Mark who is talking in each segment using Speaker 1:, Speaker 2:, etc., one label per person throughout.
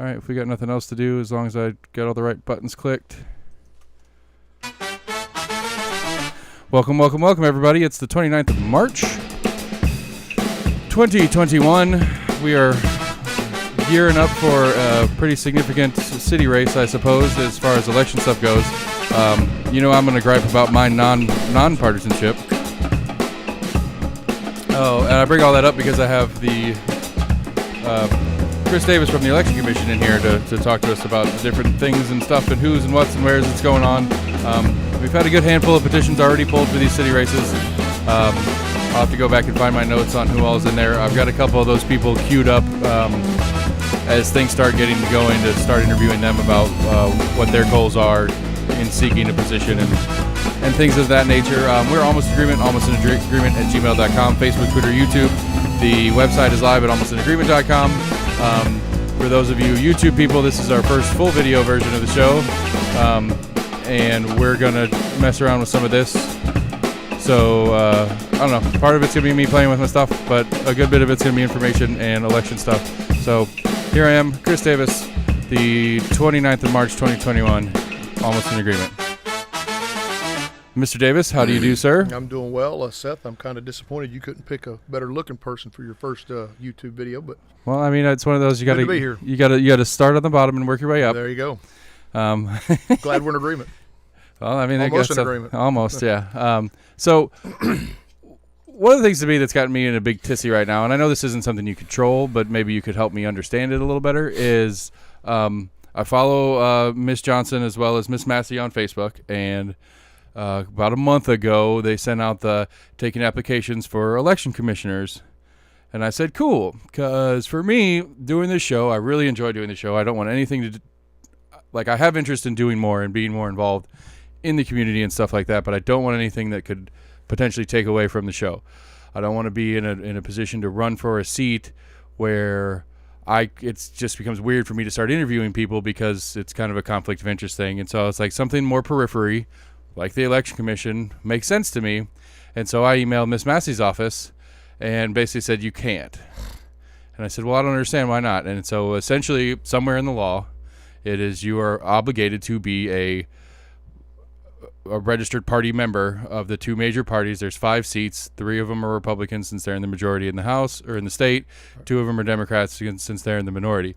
Speaker 1: All right, if we got nothing else to do, as long as I got all the right buttons clicked. Welcome, everybody. It's the 29th of March, 2021. We are gearing up for a pretty significant city race, I suppose, as far as election stuff goes. I'm going to gripe about my non-partisanship. Oh, and I bring all that up because I have the Chris Davis from the Election Commission in here to talk to us about the different things and stuff and who's and what's and where's it's going on. We've had a good handful of petitions already pulled for these city races. I'll have to go back and find my notes on who all is in there. I've got a couple of those people queued up as things start getting going to start interviewing them about what their goals are in seeking a position and things of that nature. We're almost in agreement at gmail.com, Facebook, Twitter, YouTube. The website is live at almostinagreement.com. For those of you YouTube people, this is our first full video version of the show, and we're going to mess around with some of this. So, I don't know, part of it's going to be me playing with my stuff, but a good bit of it's going to be information and election stuff. So, here I am, Chris Davis, the 29th of March, 2021, almost in agreement. Mr. Davis, how do you do, sir?
Speaker 2: I'm doing well, Seth. I'm kind of disappointed you couldn't pick a better-looking person for your first YouTube video, but
Speaker 1: well, I mean, it's one of those you got to start on the bottom and work your way up.
Speaker 2: There you go. Glad we're in agreement.
Speaker 1: Well, I mean,
Speaker 2: almost in agreement.
Speaker 1: Almost, yeah. So, one of the things to me that's gotten me in a big tizzy right now, and I know this isn't something you control, but maybe you could help me understand it a little better, is I follow Miss Johnson as well as Miss Massey on Facebook, and about a month ago, they sent out the taking applications for election commissioners. And I said, cool, because for me, doing this show, I really enjoy doing the show. I don't want anything to, I have interest in doing more and being more involved in the community and stuff like that, but I don't want anything that could potentially take away from the show. I don't want to be in a position to run for a seat where it just becomes weird for me to start interviewing people because it's kind of a conflict of interest thing. And so it's like something more periphery, like the Election Commission, makes sense to me. And so I emailed Miss Massey's office and basically said, you can't. And I said, well, I don't understand why not. And so essentially, somewhere in the law, it is you are obligated to be a registered party member of the two major parties. There's 5 seats. 3 of them are Republicans since they're in the majority in the House or in the state. 2 of them are Democrats since they're in the minority.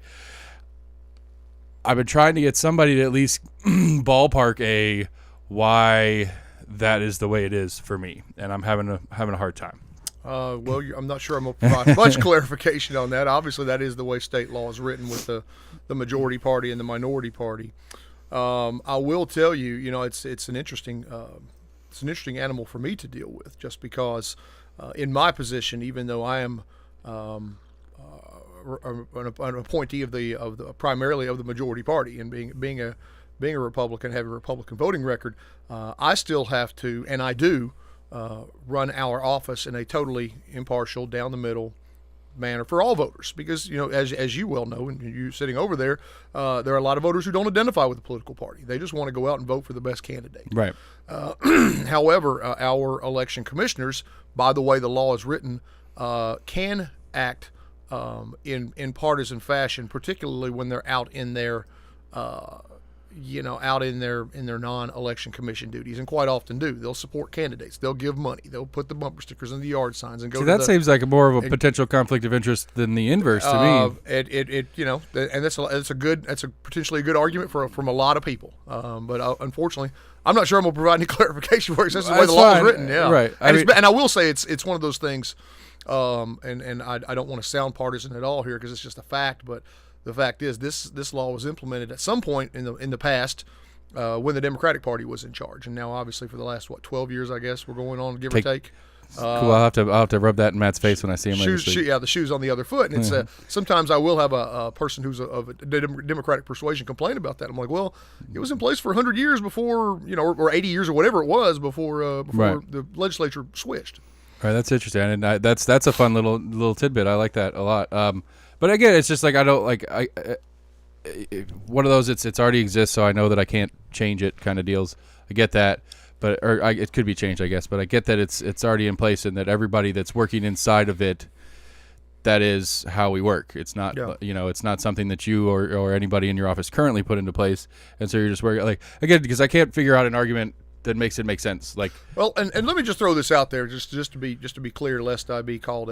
Speaker 1: I've been trying to get somebody to at least ballpark why that is the way it is for me, and I'm having a hard time.
Speaker 2: Well, I'm not sure I'm going to provide much clarification on that. Obviously, that is the way state law is written with the majority party and the minority party. I will tell you, it's an interesting animal for me to deal with, just because in my position, even though I am an appointee primarily of the majority party, and being a Republican, having a Republican voting record, I still have to, and I do, run our office in a totally impartial, down the middle manner for all voters. Because, as you well know, and you sitting over there, there are a lot of voters who don't identify with the political party. They just want to go out and vote for the best candidate.
Speaker 1: Right.
Speaker 2: However, our election commissioners, by the way the law is written, can act in partisan fashion, particularly when they're out in their non-election commission duties, and quite often do. They'll support candidates. They'll give money. They'll put the bumper stickers in the yard signs and go.
Speaker 1: See, that seems like more of a potential conflict of interest than the inverse to me.
Speaker 2: And that's a potentially a good argument from a lot of people. But unfortunately, I'm not sure I'm going to provide any clarification for it. That's the way the law is written. Yeah,
Speaker 1: right.
Speaker 2: And I will say it's one of those things. And I don't want to sound partisan at all here because it's just a fact, but the fact is this law was implemented at some point in the past when the Democratic Party was in charge, and now obviously for the last 12 years, I guess we're going on, give or take.
Speaker 1: Cool. I'll have to rub that in Matt's face when I see him.
Speaker 2: The shoes on the other foot, and it's sometimes I will have a person who's of a Democratic persuasion complain about that. I'm like, well, it was in place for 100 years before, or 80 years or whatever it was before the legislature switched.
Speaker 1: All right, that's interesting, and that's a fun little tidbit. I like that a lot. But again, it's just like I don't like one of those. It's already exists, so I know that I can't change it. Kind of deals. I get that, but it could be changed, I guess. But I get that it's already in place, and that everybody that's working inside of it that is how we work. It's not, it's not something that you or anybody in your office currently put into place. And so you're just working, like, again, because I can't figure out an argument that makes it make sense. Like,
Speaker 2: well, and let me just throw this out there, just to be clear, lest I be called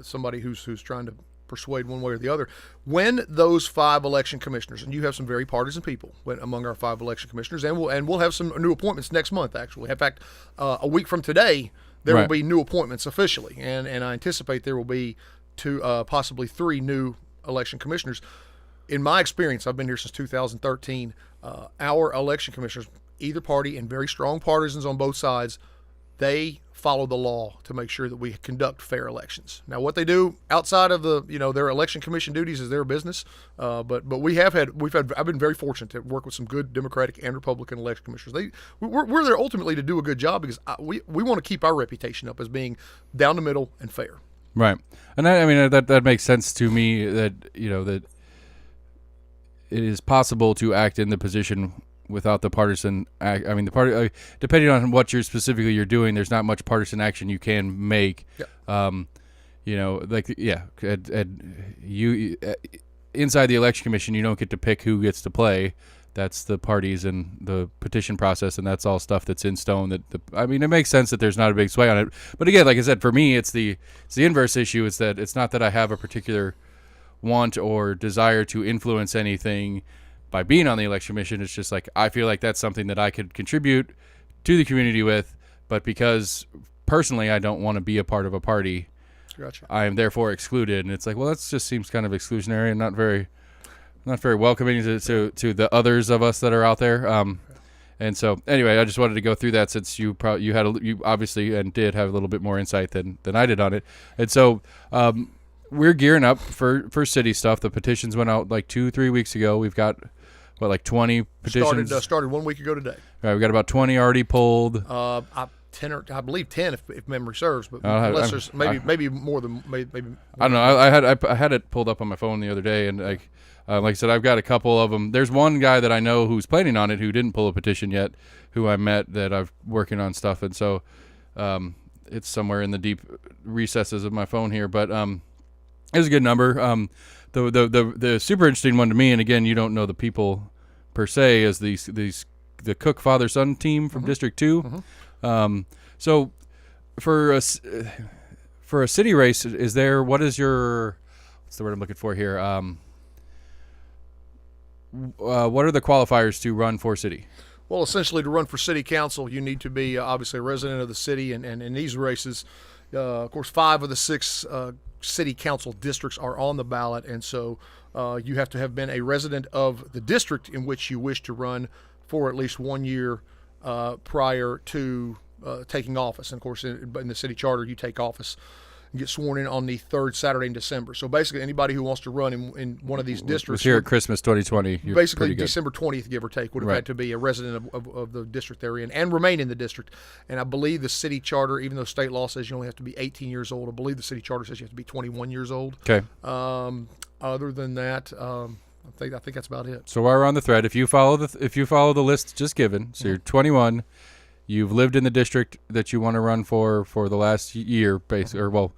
Speaker 2: somebody who's trying to persuade one way or the other. When those 5 election commissioners, and you have some very partisan people among our 5 election commissioners, and we'll have some new appointments next month. Actually, in fact, a week from today, there will be new appointments officially, and I anticipate there will be 2, possibly 3 new election commissioners. In my experience, I've been here since 2013. Our election commissioners, either party, and very strong partisans on both sides, they follow the law to make sure that we conduct fair elections. Now, what they do outside of their election commission duties is their business. But I've been very fortunate to work with some good Democratic and Republican election commissioners. We're there ultimately to do a good job because we want to keep our reputation up as being down the middle and fair.
Speaker 1: Right, and that makes sense to me that that it is possible to act in the position without the partisan act. I mean, depending on what you're doing, there's not much partisan action you can make. Inside the election commission, you don't get to pick who gets to play. That's the parties and the petition process, and that's all stuff that's in stone. It makes sense that there's not a big sway on it. But again, like I said, for me, it's the inverse issue. Is that it's not that I have a particular want or desire to influence anything by being on the election commission. It's just like I feel like that's something that I could contribute to the community with, but because personally I don't want to be a part of a party,
Speaker 2: gotcha,
Speaker 1: I am therefore excluded. And it's like, well, that just seems kind of exclusionary and not very welcoming to the others of us that are out there. And so anyway, I just wanted to go through that since you obviously and did have a little bit more insight than I did on it. And so we're gearing up for city stuff. The petitions went out like 2-3 weeks ago. We've got 20 petitions.
Speaker 2: Started 1 week ago today.
Speaker 1: All right, we got about 20 already pulled.
Speaker 2: I believe 10 if memory serves, but unless there's maybe more than maybe.
Speaker 1: I don't know. I had it pulled up on my phone the other day, and like I said, I've got a couple of them. There's one guy that I know who's planning on it who didn't pull a petition yet, who I met that I'm working on stuff, and so it's somewhere in the deep recesses of my phone here, but it was a good number. The super interesting one to me, and again, you don't know the people per se, is the Cook father-son team from District 2. So for a city race, what's the word I'm looking for here? What are the qualifiers to run for city?
Speaker 2: Well, essentially, to run for city council, you need to be obviously a resident of the city, and in these races, of course, 5 of the 6 city council districts are on the ballot, and so you have to have been a resident of the district in which you wish to run for at least 1 year prior to taking office. And of course, in the city charter, you take office and get sworn in on the 3rd Saturday in December. So basically, anybody who wants to run in one of these districts,
Speaker 1: was here at Christmas 2020.
Speaker 2: Basically, December 20th, give or take, would have had to be a resident of the district they're in and remain in the district. And I believe the city charter, even though state law says you only have to be 18 years old, I believe the city charter says you have to be 21 years old.
Speaker 1: Okay.
Speaker 2: Other than that, I think that's about it.
Speaker 1: So while we're on the thread, if you follow the list just given, so you're 21. You've lived in the district that you want to run for the last year, for the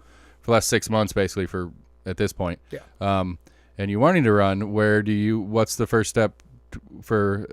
Speaker 1: last 6 months, basically, for at this point.
Speaker 2: Yeah.
Speaker 1: And you're wanting to run. What's the first step for?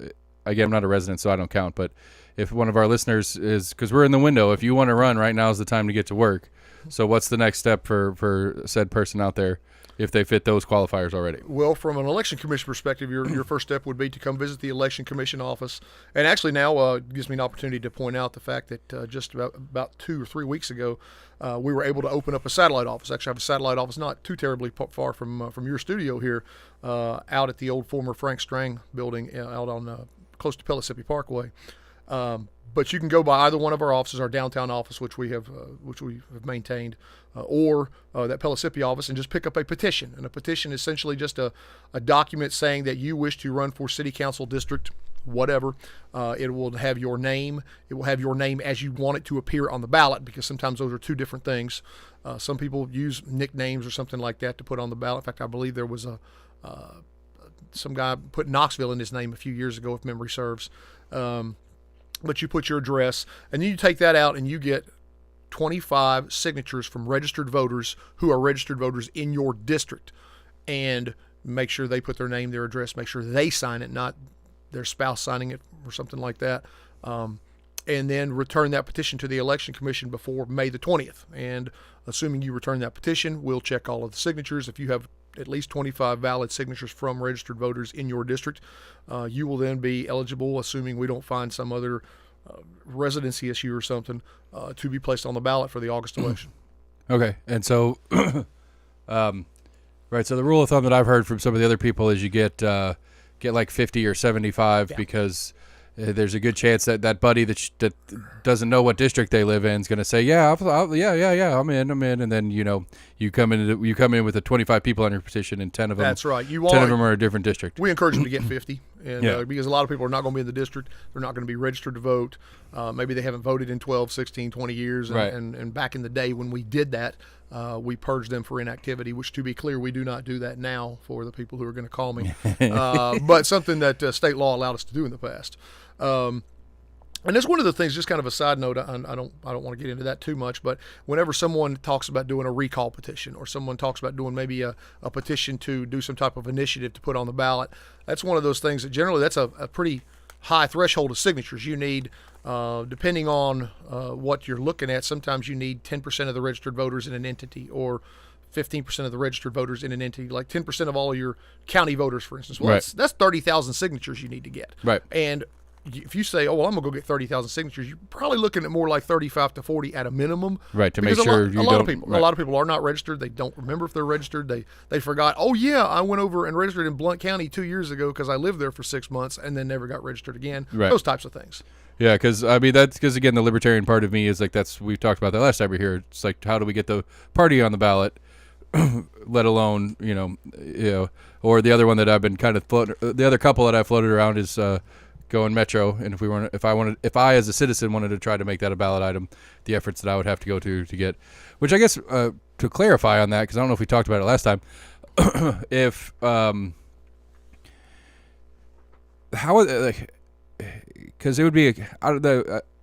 Speaker 1: Again, I'm not a resident, so I don't count. But if one of our listeners is, because we're in the window, if you want to run, right now is the time to get to work. So what's the next step for said person out there if they fit those qualifiers already?
Speaker 2: Well, from an election commission perspective, your first step would be to come visit the election commission office. And actually now it gives me an opportunity to point out the fact that just about 2 or 3 weeks ago, we were able to open up a satellite office. Actually, I have a satellite office not too terribly far from your studio here, out at the old former Frank Strang building out on close to Pellissippi Parkway. But you can go by either one of our offices, our downtown office, which we have maintained, or that Pellissippi office, and just pick up a petition. And a petition is essentially just a document saying that you wish to run for city council district, whatever. It will have your name. It will have your name as you want it to appear on the ballot, because sometimes those are two different things. Some people use nicknames or something like that to put on the ballot. In fact, I believe there was some guy put Knoxville in his name a few years ago, if memory serves. But you put your address, and then you take that out and you get 25 signatures from registered voters who are registered voters in your district, and make sure they put their name, their address, make sure they sign it, not their spouse signing it or something like that. And then return that petition to the Election Commission before May the 20th. And assuming you return that petition, we'll check all of the signatures. If you have at least 25 valid signatures from registered voters in your district, you will then be eligible, assuming we don't find some other residency issue or something, to be placed on the ballot for the August election.
Speaker 1: Okay. And so, right. So the rule of thumb that I've heard from some of the other people is you get like 50 or 75 because there's a good chance that that buddy that doesn't know what district they live in is going to say, yeah, I'm in, and then you come in with the 25 people on your petition, and 10 of them.
Speaker 2: That's right.
Speaker 1: 10 of them are a different district.
Speaker 2: We encourage them to get 50, and because a lot of people are not going to be in the district, they're not going to be registered to vote. Maybe they haven't voted in 12, 16, 20 years, and,
Speaker 1: right.
Speaker 2: and back in the day when we did that, we purged them for inactivity, which, to be clear, we do not do that now for the people who are going to call me. But something that state law allowed us to do in the past. And that's one of the things, just kind of a side note, I don't want to get into that too much, but whenever someone talks about doing a recall petition, or someone talks about doing maybe a petition to do some type of initiative to put on the ballot, that's one of those things that generally that's a pretty high threshold of signatures. You need, depending on what you're looking at, sometimes you need 10% of the registered voters in an entity, or 15% of the registered voters in an entity, like 10% of all of your county voters, for instance. Well,
Speaker 1: right.
Speaker 2: that's 30,000 signatures you need to get.
Speaker 1: Right.
Speaker 2: And if you say, oh, well, I'm going to go get 30,000 signatures, you're probably looking at more like 35 to 40 at a minimum.
Speaker 1: Right, to make sure
Speaker 2: a lot of people are not registered. They don't remember if they're registered. They forgot, oh, yeah, I went over and registered in Blount County 2 years ago because I lived there for 6 months and then never got registered again.
Speaker 1: Right.
Speaker 2: Those types of things.
Speaker 1: Yeah, because that's because, again, the libertarian part of me is like, we talked about that last time we were here. It's like, how do we get the party on the ballot, let alone, or the other one that I've been kind of the other couple that I've floated around is going Metro, and if I as a citizen wanted to try to make that a ballot item, the efforts that I would have to go to get, which I guess to clarify on that, because I don't know if we talked about it last time, if because it would be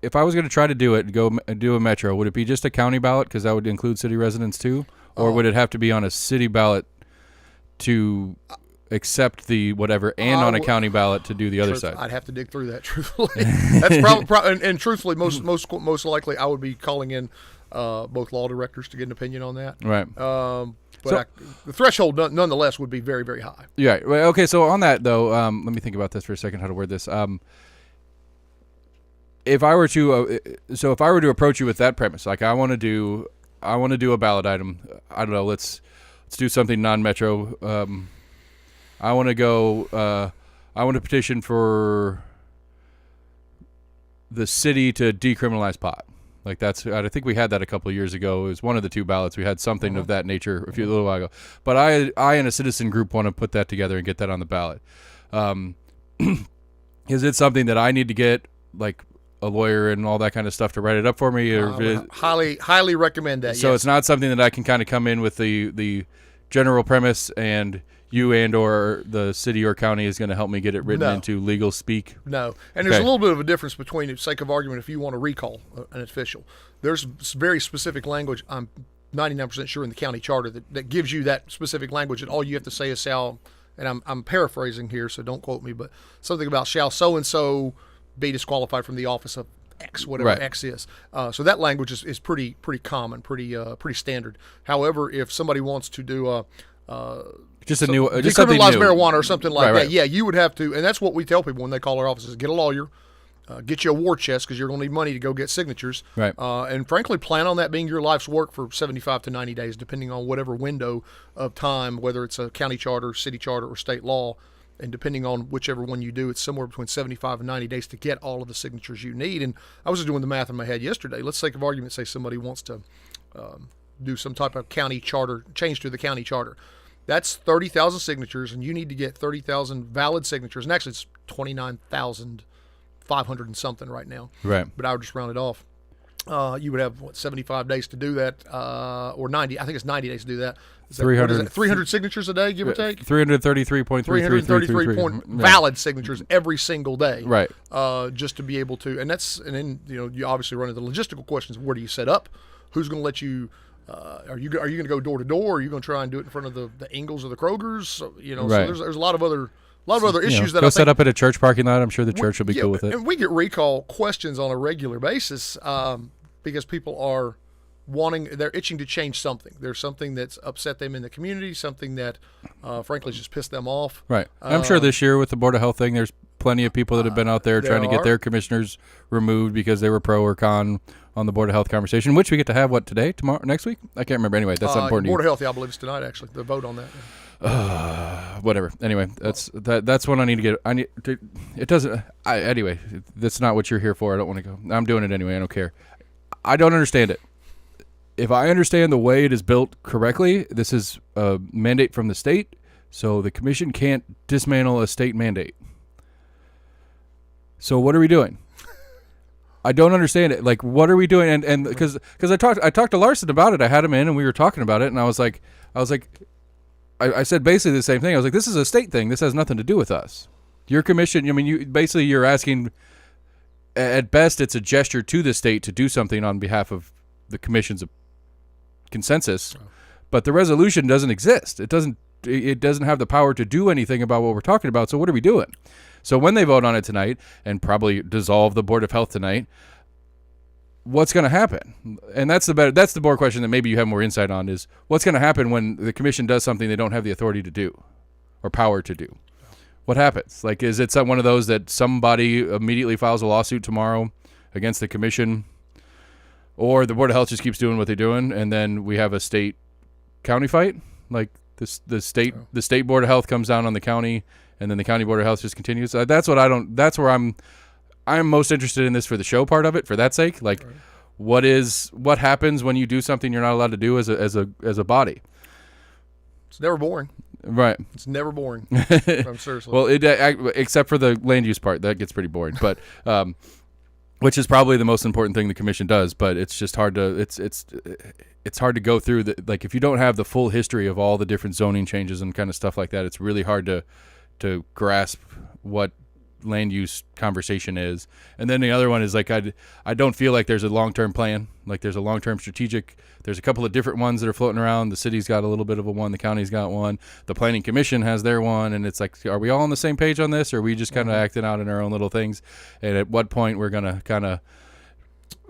Speaker 1: if I was going to try to do it, go do a Metro, would it be just a county ballot because that would include city residents too, or would it have to be on a city ballot to accept the whatever, and on a county ballot to do the other side?
Speaker 2: I'd have to dig through that, truthfully. That's probably and truthfully, most likely, I would be calling in both law directors to get an opinion on that.
Speaker 1: Right.
Speaker 2: But the threshold, nonetheless, would be very, very high.
Speaker 1: Yeah. Well, okay. So on that though, let me think about this for a second. How to word this? If I were to approach you with that premise, like I want to do a ballot item. I don't know. Let's do something non-metro. I want to go. I want to petition for the city to decriminalize pot. Like I think we had that a couple of years ago. It was one of the two ballots. We had something of that nature a little while ago. But I and a citizen group want to put that together and get that on the ballot. Is it something that I need to get like a lawyer and all that kind of stuff to write it up for me? Or
Speaker 2: highly recommend that.
Speaker 1: So
Speaker 2: yes.
Speaker 1: It's not something that I can kind of come in with the general premise, and you and or the city or county is going to help me get it written into legal speak? No.
Speaker 2: And there's a little bit of a difference between, for sake of argument, if you want to recall an official. There's very specific language, I'm 99% sure, in the county charter that gives you that specific language, and all you have to say is shall, and I'm paraphrasing here, so don't quote me, but something about shall so-and-so be disqualified from the office of X, whatever X is. So that language is pretty common, pretty standard. However, if somebody wants to do decriminalize marijuana or something like that, yeah, you would have to, and that's what we tell people when they call our offices: get a lawyer, get you a war chest because you're going to need money to go get signatures, and frankly, plan on that being your life's work for 75 to 90 days, depending on whatever window of time, whether it's a county charter, city charter, or state law. And depending on whichever one you do, it's somewhere between 75 and 90 days to get all of the signatures you need. And I was just doing the math in my head yesterday. Let's take an argument, say somebody wants to do some type of county charter, change to the county charter. That's 30,000 signatures, and you need to get 30,000 valid signatures. And actually, it's 29,500 and something right now. Right. But I would just round it off. You would have 75 days to do that, or 90. I think it's 90 days to do that. 300 signatures a day, give or take. 333 valid signatures every single day. Right. Just to be able to, and then you obviously run into the logistical questions. Where do you set up who's going to let you. Are you going to go door to door? Are you going to try and do it in front of the Ingles or the Krogers? So,
Speaker 1: Right.
Speaker 2: so there's a lot of other issues that
Speaker 1: go
Speaker 2: I
Speaker 1: set
Speaker 2: think,
Speaker 1: up at a church parking lot. I'm sure the church will be cool with it.
Speaker 2: And we get recall questions on a regular basis because people are they're itching to change something. There's something that's upset them in the community, something that frankly just pissed them off.
Speaker 1: Right. I'm sure this year with the Board of Health thing, there's plenty of people that have been out there trying to get their commissioners removed because they were pro or con on the Board of Health conversation, which we get to have, today, tomorrow, next week? I can't remember. Anyway, that's not important.
Speaker 2: Board of Health, I believe it's tonight, actually, the vote on that.
Speaker 1: Whatever. Anyway, that's what I need to get. It doesn't. Anyway, that's not what you're here for. I don't want to go. I'm doing it anyway. I don't care. I don't understand it. If I understand the way it is built correctly, this is a mandate from the state, so the commission can't dismantle a state mandate. So what are we doing? I don't understand it. Like, what are we doing? And because I talked to Larson about it. I had him in and we were talking about it, and I was like, I said basically the same thing. I was like, this is a state thing. This has nothing to do with us. Your commission. I mean, you're asking. At best, it's a gesture to the state to do something on behalf of the commission's consensus, but the resolution doesn't exist. It doesn't have the power to do anything about what we're talking about. So what are we doing? So when they vote on it tonight and probably dissolve the Board of Health tonight, what's going to happen? And that's the board question that maybe you have more insight on, is what's going to happen when the commission does something they don't have the authority to do or power to do? What happens? Like, is it one of those that somebody immediately files a lawsuit tomorrow against the commission, or the Board of Health just keeps doing what they're doing, and then we have a state county fight? Like the state Board of Health comes down on the county, and then the county Board of Health just continues. That's where I'm most interested in this for the show part of it, for that sake. Like, what happens when you do something you're not allowed to do as a body?
Speaker 2: It's never boring.
Speaker 1: Right.
Speaker 2: It's never boring. I'm seriously.
Speaker 1: Well, except for the land use part, that gets pretty boring. But which is probably the most important thing the commission does. But it's just hard to it's hard to go through like, if you don't have the full history of all the different zoning changes and kind of stuff like that, it's really hard to grasp what land use conversation is. And then the other one is like, I don't feel like there's a long-term plan. Like, there's a long-term strategic. There's a couple of different ones that are floating around. The city's got a little bit of a one. The county's got one. The planning commission has their one. And it's like, are we all on the same page on this? Or are we just kind of acting out in our own little things? And at what point we're going to kind of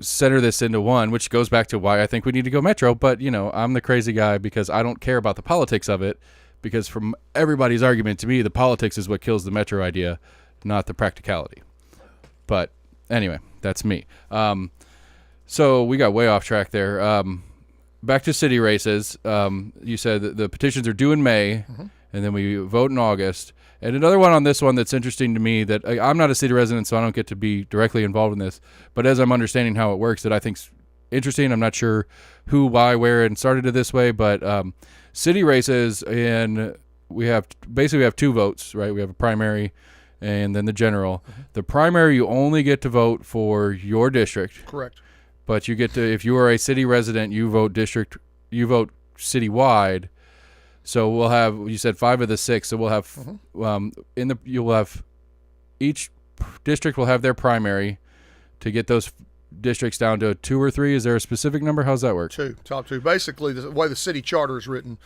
Speaker 1: center this into one, which goes back to why I think we need to go metro. But, I'm the crazy guy because I don't care about the politics of it, because from everybody's argument, to me, the politics is what kills the metro idea, not the practicality. But anyway, that's me. So we got way off track there. Back to city races. You said that the petitions are due in May, and then we vote in August. And another one on this one that's interesting to me, that I'm not a city resident, so I don't get to be directly involved in this, but as I'm understanding how it works, that I think's interesting. I'm not sure who, why, where, and started it this way, but city races, and we have two votes, right? We have a primary and then the general. The primary, you only get to vote for your district.
Speaker 2: Correct.
Speaker 1: But you get to, if you are a city resident, you vote citywide. So we'll have, you said 5 of the 6. So we'll have, you will have, each district will have their primary to get those districts down to 2 or 3. Is there a specific number? How's that work?
Speaker 2: 2, top 2. Basically, the way the city charter is written,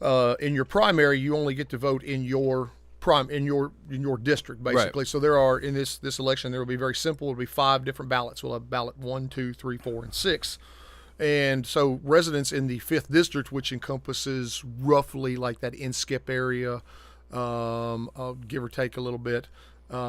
Speaker 2: in your primary, you only get to vote in your in your district, basically. Right. So there are, in this election, there will be very simple. It'll be 5 different ballots. We'll have ballot 1, 2, 3, 4, and 6. And so residents in the 5th district, which encompasses roughly like that Inskip area, give or take a little bit,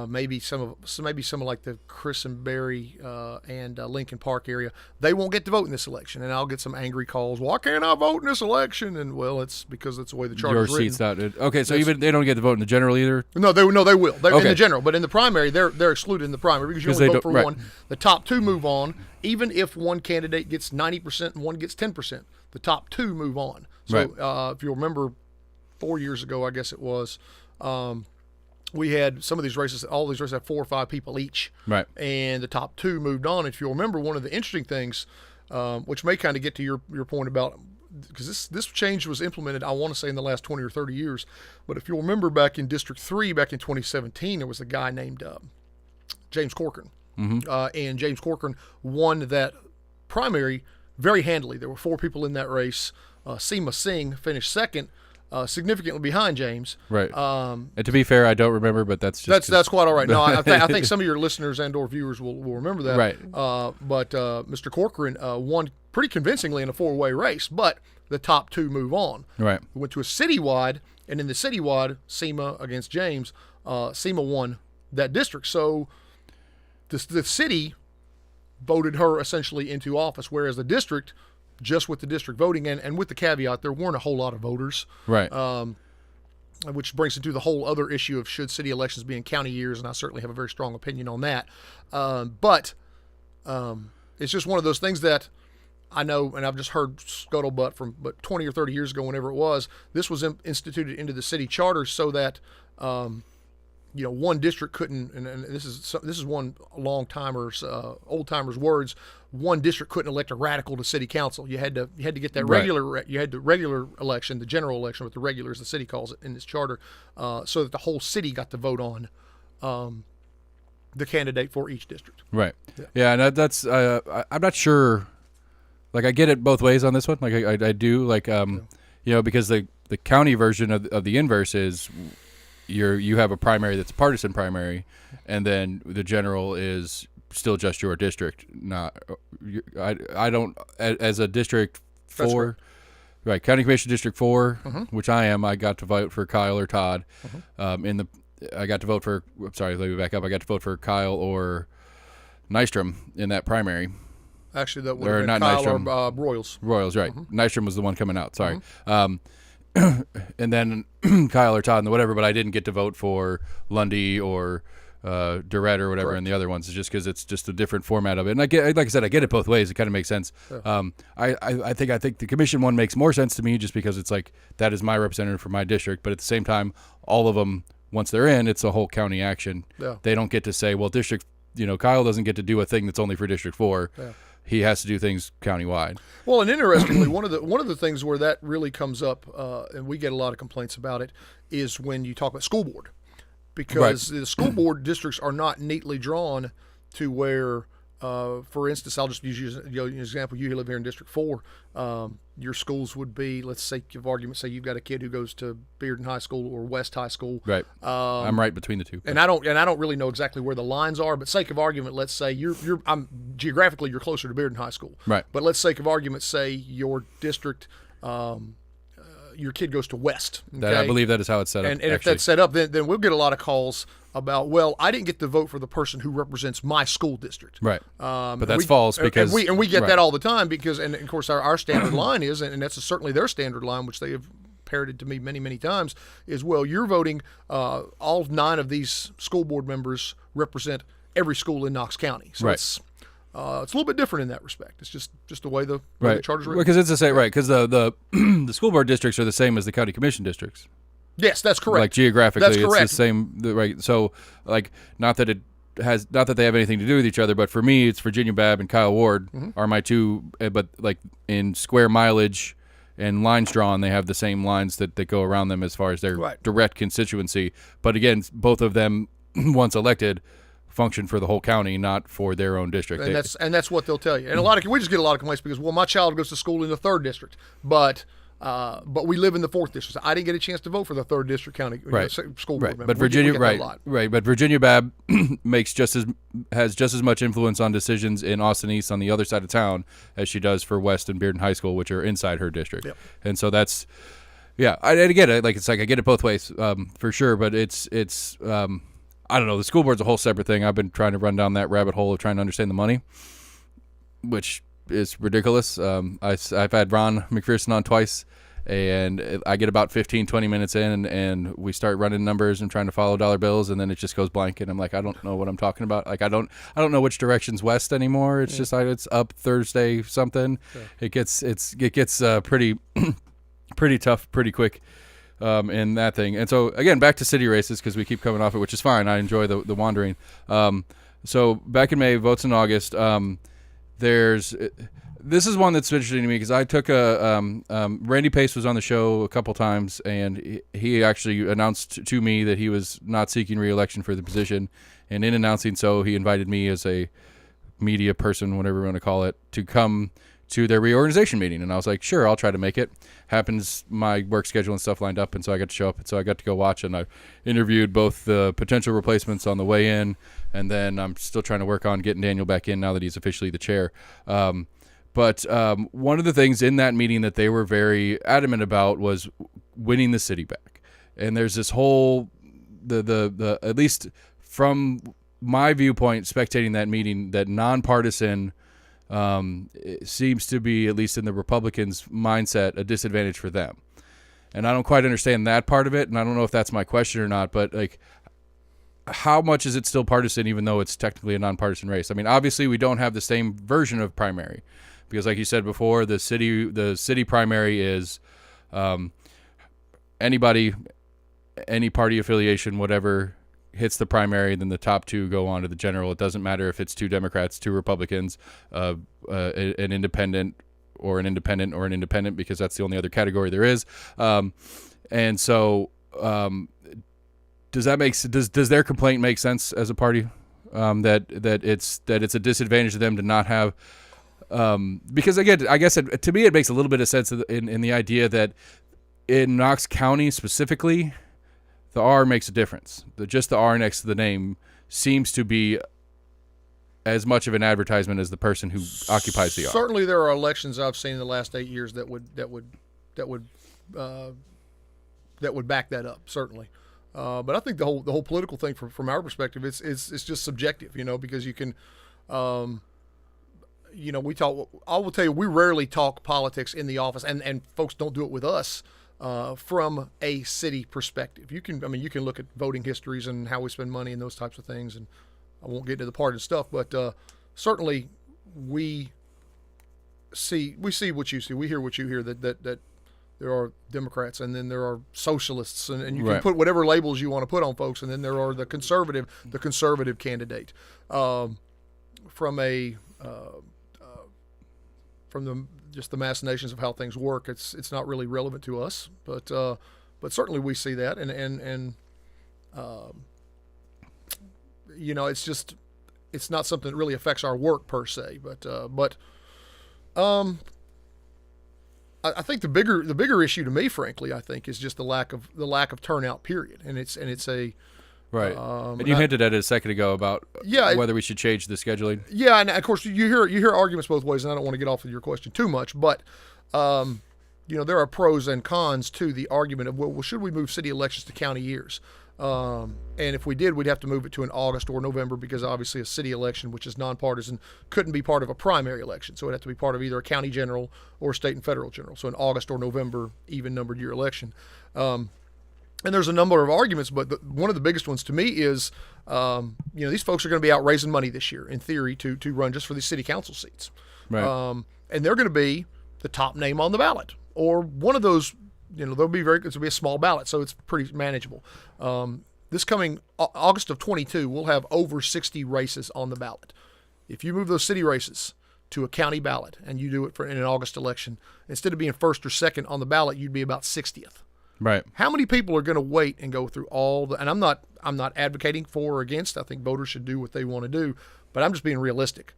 Speaker 2: maybe some of like the Christenberry and Lincoln Park area, they won't get to vote in this election. And I'll get some angry calls. Why can't I vote in this election? And well, it's because that's the way the charter is written. Your seat's
Speaker 1: not. Okay, so even they don't get to vote in the general either.
Speaker 2: No, they will. Okay. In the general, but in the primary, they're excluded in the primary because you only vote for one. The top 2 move on. Even if one candidate gets 90% and one gets 10%, the top 2 move on. So if you remember, 4 years ago, I guess it was. We had some of these races, all these races had 4 or 5 people each. Right. And the top 2 moved on. If you'll remember, one of the interesting things, which may kind of get to your point about, because this change was implemented, I want to say, in the last 20 or 30 years. But if you'll remember, back in District 3, back in 2017, there was a guy named James Corcoran. And James Corcoran won that primary very handily. There were 4 people in that race. Seema Singh finished second, significantly behind James.
Speaker 1: Right. And to be fair, I don't remember, but that's
Speaker 2: quite all right. No, I think some of your listeners and/or viewers will remember that.
Speaker 1: Right.
Speaker 2: But Mr. Corcoran won pretty convincingly in a 4-way race, but the top 2 move on.
Speaker 1: Right.
Speaker 2: We went to a citywide, and in the citywide, Seema against James, Seema won that district. So the city voted her essentially into office, whereas the district, just with the district voting, and with the caveat, there weren't a whole lot of voters.
Speaker 1: Right.
Speaker 2: Which brings into the whole other issue of should city elections be in county years, and I certainly have a very strong opinion on that. But it's just one of those things that I know, and I've just heard scuttlebutt from 20 or 30 years ago, whenever it was, this was instituted into the city charter so that one district couldn't, and this is one old timers words. One district couldn't elect a radical to city council. You had to get that regular. You had the regular election, the general election, with the regulars, the city calls it in this charter, so that the whole city got to vote on the candidate for each district.
Speaker 1: Right. Yeah, and that's I'm not sure. Like, I get it both ways on this one. Like, I do. Like, because the county version of the inverse is you have a primary that's a partisan primary, and then the general is still just your district. Not I don't as a district 4, right? County Commission District 4, which I am. I got to vote for Kyle or Todd. I got to vote for. Sorry, let me back up. I got to vote for Kyle or Nystrom in that primary.
Speaker 2: Actually, that would have been Kyle or Royals.
Speaker 1: Royals, right. Nystrom was the one coming out, sorry. And then Kyle or Todd and whatever, but I didn't get to vote for Lundy or Durrett or whatever in the other ones, just because it's just a different format of it. And I get, like I said, I get it both ways. It kind of makes sense. Yeah. I think the commission one makes more sense to me just because it's like that is my representative for my district, but at the same time, all of them, once they're in, it's a whole county action. Yeah. They don't get to say, well, district, Kyle doesn't get to do a thing that's only for District 4. Yeah. He has to do things countywide.
Speaker 2: Well, and interestingly, one of the things where that really comes up, and we get a lot of complaints about it, is when you talk about school board, because the school board districts are not neatly drawn to where, for instance, I'll just use an example. You live here in District 4. Your schools would be, let's say, give argument, say you've got a kid who goes to Bearden High School or West High School. Right.
Speaker 1: I'm right between the two.
Speaker 2: And I don't really know exactly where the lines are, but sake of argument, let's say geographically you're closer to Bearden High School. Right. But let's sake of argument, say your district, your kid goes to West. Okay?
Speaker 1: I believe that is how it's set up.
Speaker 2: And if that's set up, then we'll get a lot of calls about, well, I didn't get to vote for the person who represents my school district.
Speaker 1: Right. But that's false because
Speaker 2: we get that all the time because, and of course our standard line is, and that's certainly their standard line, which they have parroted to me many, many times, is, well, you're voting, all 9 of these school board members represent every school in Knox County. So it's a little bit different in that respect. It's just the way the charter's written.
Speaker 1: Because it's the same, right? Because the the school board districts are the same as the county commission districts.
Speaker 2: Yes, that's correct.
Speaker 1: Like geographically,
Speaker 2: that's correct.
Speaker 1: It's the same, right? So, like, not that they have anything to do with each other, but for me, it's Virginia Babb and Kyle Ward are my two. But like in square mileage and lines drawn, they have the same lines that go around them as far as their direct constituency. But again, both of them, once elected, function for the whole county, not for their own district.
Speaker 2: And that's what they'll tell you. And we just get a lot of complaints because, well, my child goes to school in the 3rd district, but we live in the 4th district. I didn't get a chance to vote for the 3rd district county school board member.
Speaker 1: But Virginia, But Virginia Babb has just as much influence on decisions in Austin East on the other side of town as she does for West and Bearden High School, which are inside her district. Yep. And so that's, I get it. Like, it's like I get it both ways for sure. But it's I don't know. The school board's a whole separate thing. I've been trying to run down that rabbit hole of trying to understand the money, which is ridiculous. I've had Ron McPherson on twice, and I get about 15, 20 minutes in, and we start running numbers and trying to follow dollar bills, and then it just goes blank, and I'm like, I don't know what I'm talking about. Like, I don't know which direction's west anymore. It's just it's up Thursday something. Yeah. It gets pretty pretty tough pretty quick. In that thing. And so, again, back to city races because we keep coming off it, which is fine. I enjoy the wandering. So back in May, votes in August. This is one that's interesting to me because I took Randy Pace was on the show a couple times, and he actually announced to me that he was not seeking re-election for the position. And in announcing so, he invited me as a media person, whatever you want to call it, to come to their reorganization meeting. And I was like, sure, I'll try to make it. Happens my work schedule and stuff lined up, and so I got to show up. And so I got to go watch, and I interviewed both the potential replacements on the way in, and then I'm still trying to work on getting Daniel back in now that he's officially the chair. But one of the things in that meeting that they were very adamant about was winning the city back. And there's this whole, the at least from my viewpoint, spectating that meeting, that nonpartisan it seems to be, at least in the Republicans' mindset, a disadvantage for them. And I don't quite understand that part of it, and I don't know if that's my question or not, but like, how much is it still partisan even though it's technically a nonpartisan race? I mean, obviously we don't have the same version of primary because, like you said before, the city primary is anybody, any party affiliation, whatever, hits the primary, then the top two go on to the general. It doesn't matter if it's two Democrats, two Republicans, an independent or an independent or an independent, because that's the only other category there is. And so does their complaint make sense as a party? That it's a disadvantage to them to not have, because again, I guess to me it makes a little bit of sense in the idea that in Knox County specifically, the R makes a difference. Just the R next to the name seems to be as much of an advertisement as the person who occupies the R.
Speaker 2: Certainly, there are elections I've seen in the last 8 years that would back that up. Certainly, but I think the whole political thing from our perspective, it's just subjective, because you can, we talk. I will tell you, we rarely talk politics in the office, and folks don't do it with us. From a city perspective, you can look at voting histories and how we spend money and those types of things, and I won't get into the partisan stuff, but certainly we see what you see, we hear what you hear, that there are Democrats and then there are socialists, and you can put whatever labels you want to put on folks, and then there are the conservative candidate. From just the machinations of how things work, it's not really relevant to us, but certainly we see that, and it's not something that really affects our work per se, but I think the bigger issue to me, frankly, I think, is just the lack of turnout, period, and it's a
Speaker 1: right. And you hinted at it a second ago about whether we should change the scheduling. Yeah,
Speaker 2: and of course you hear arguments both ways, and I don't want to get off of your question too much, but there are pros and cons to the argument of, well, should we move city elections to county years? And if we did, we'd have to move it to an August or November, because obviously a city election, which is nonpartisan, couldn't be part of a primary election. So it'd have to be part of either a county general or a state and federal general. So an August or November even-numbered year election. And there's a number of arguments, but one of the biggest ones to me is, these folks are going to be out raising money this year, in theory, to run just for these city council seats.
Speaker 1: Right.
Speaker 2: And they're going to be the top name on the ballot, or one of those. It'll be a small ballot, so it's pretty manageable. This coming August of 22, we'll have over 60 races on the ballot. If you move those city races to a county ballot and you do it in an August election, instead of being first or second on the ballot, you'd be about 60th.
Speaker 1: Right.
Speaker 2: How many people are going to wait and go through all the? And I'm not advocating for or against. I think voters should do what they want to do, but I'm just being realistic.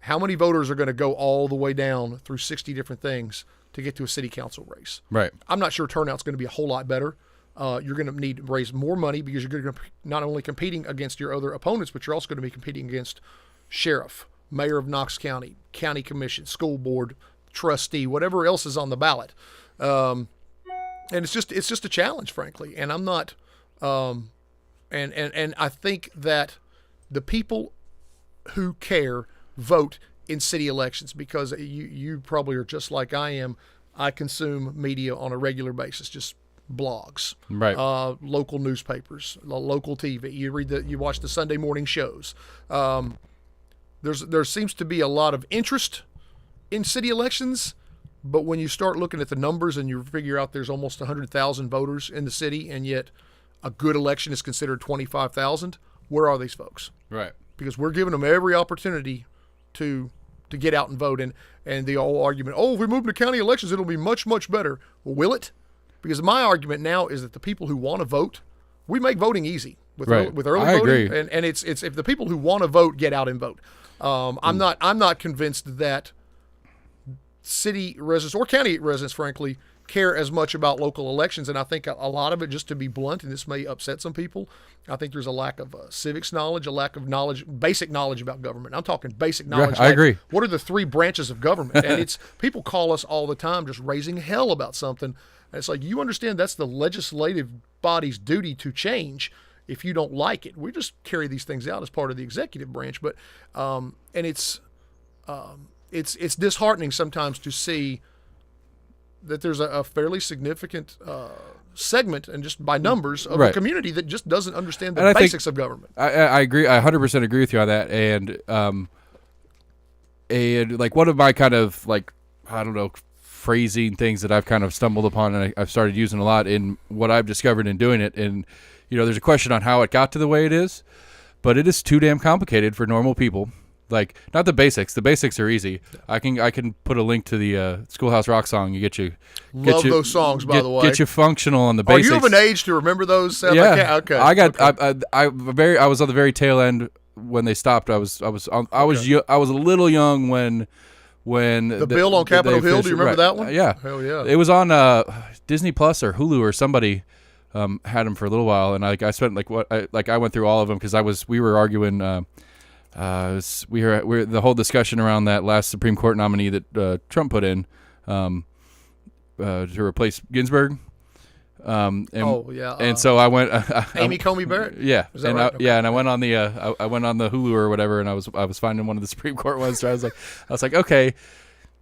Speaker 2: How many voters are going to go all the way down through 60 different things to get to a city council race?
Speaker 1: Right.
Speaker 2: I'm not sure turnout's going to be a whole lot better. You're going to need to raise more money, because you're going to not only competing against your other opponents, but you're also going to be competing against sheriff, mayor of Knox County, county commission, school board, trustee, whatever else is on the ballot. And it's just a challenge, frankly. And I'm not, and I think that the people who care vote in city elections, because you probably are just like I am. I consume media on a regular basis, just blogs,
Speaker 1: right?
Speaker 2: Local newspapers, local TV. You watch the Sunday morning shows. There seems to be a lot of interest in city elections. But when you start looking at the numbers and you figure out there's almost 100,000 voters in the city, and yet a good election is considered 25,000, where are these folks?
Speaker 1: Right.
Speaker 2: Because we're giving them every opportunity to get out and vote. And the whole argument, if we move to county elections, it'll be much, much better. Well, will it? Because my argument now is that the people who want to vote, we make voting easy with early
Speaker 1: I
Speaker 2: voting.
Speaker 1: Agree.
Speaker 2: And it's if the people who want to vote get out and vote. I'm not convinced that city residents or county residents, frankly, care as much about local elections. And I think a lot of it, just to be blunt, and this may upset some people, I think there's a lack of civics knowledge, a lack of knowledge, basic knowledge about government. I'm talking basic knowledge.
Speaker 1: I agree.
Speaker 2: What are the 3 branches of government? And it's people call us all the time just raising hell about something. And it's like, you understand that's the legislative body's duty to change if you don't like it. We just carry these things out as part of the executive branch. But and it's disheartening sometimes to see that there's a fairly significant segment, and just by numbers, of a community that just doesn't understand the basics of government.
Speaker 1: I agree. I 100% agree with you on that. And like one of my kind of like, I don't know, phrasing things that I've kind of stumbled upon and I've started using a lot in what I've discovered in doing it. And, there's a question on how it got to the way it is, but it is too damn complicated for normal people. Like, not the basics. The basics are easy. I can put a link to the Schoolhouse Rock song.
Speaker 2: Love those songs, by the way.
Speaker 1: Get you functional on the basics.
Speaker 2: Are you of an age to remember those?
Speaker 1: Yeah.
Speaker 2: Okay.
Speaker 1: I was on the very tail end when they stopped. I was a little young when
Speaker 2: the bill on Capitol Hill. Do you remember that one?
Speaker 1: Yeah.
Speaker 2: Hell yeah.
Speaker 1: It was on Disney Plus or Hulu or somebody. Had them for a little while, and I spent I went through all of them because we were arguing. We're the whole discussion around that last Supreme Court nominee that Trump put in to replace Ginsburg. And so I went.
Speaker 2: Amy Coney Barrett.
Speaker 1: Yeah,
Speaker 2: is that right? Okay.
Speaker 1: And I went on the I went on the Hulu or whatever, and I was finding one of the Supreme Court ones. So I was like, okay.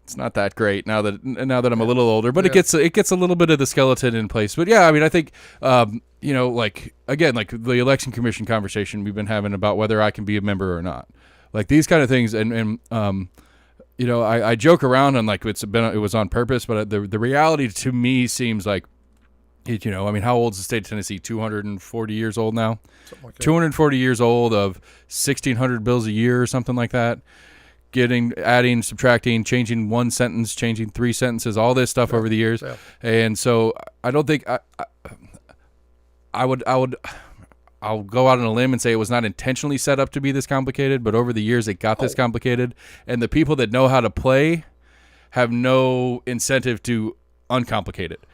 Speaker 1: It's not that great now that I'm a little older, but it gets a little bit of the skeleton in place. But yeah, I mean, I think like the election commission conversation we've been having about whether I can be a member or not, like these kind of things, and I joke around and like it was on purpose, but the reality to me seems like, I mean, how old is the state of Tennessee? 240 years old now. Something like that. 240 years old of 1,600 bills a year or something like that. Adding, subtracting, changing one sentence, changing 3 sentences, all this stuff over the years. Yeah. And so I don't think I'll go out on a limb and say it was not intentionally set up to be this complicated, but over the years it got this complicated. And the people that know how to play have no incentive to uncomplicate it.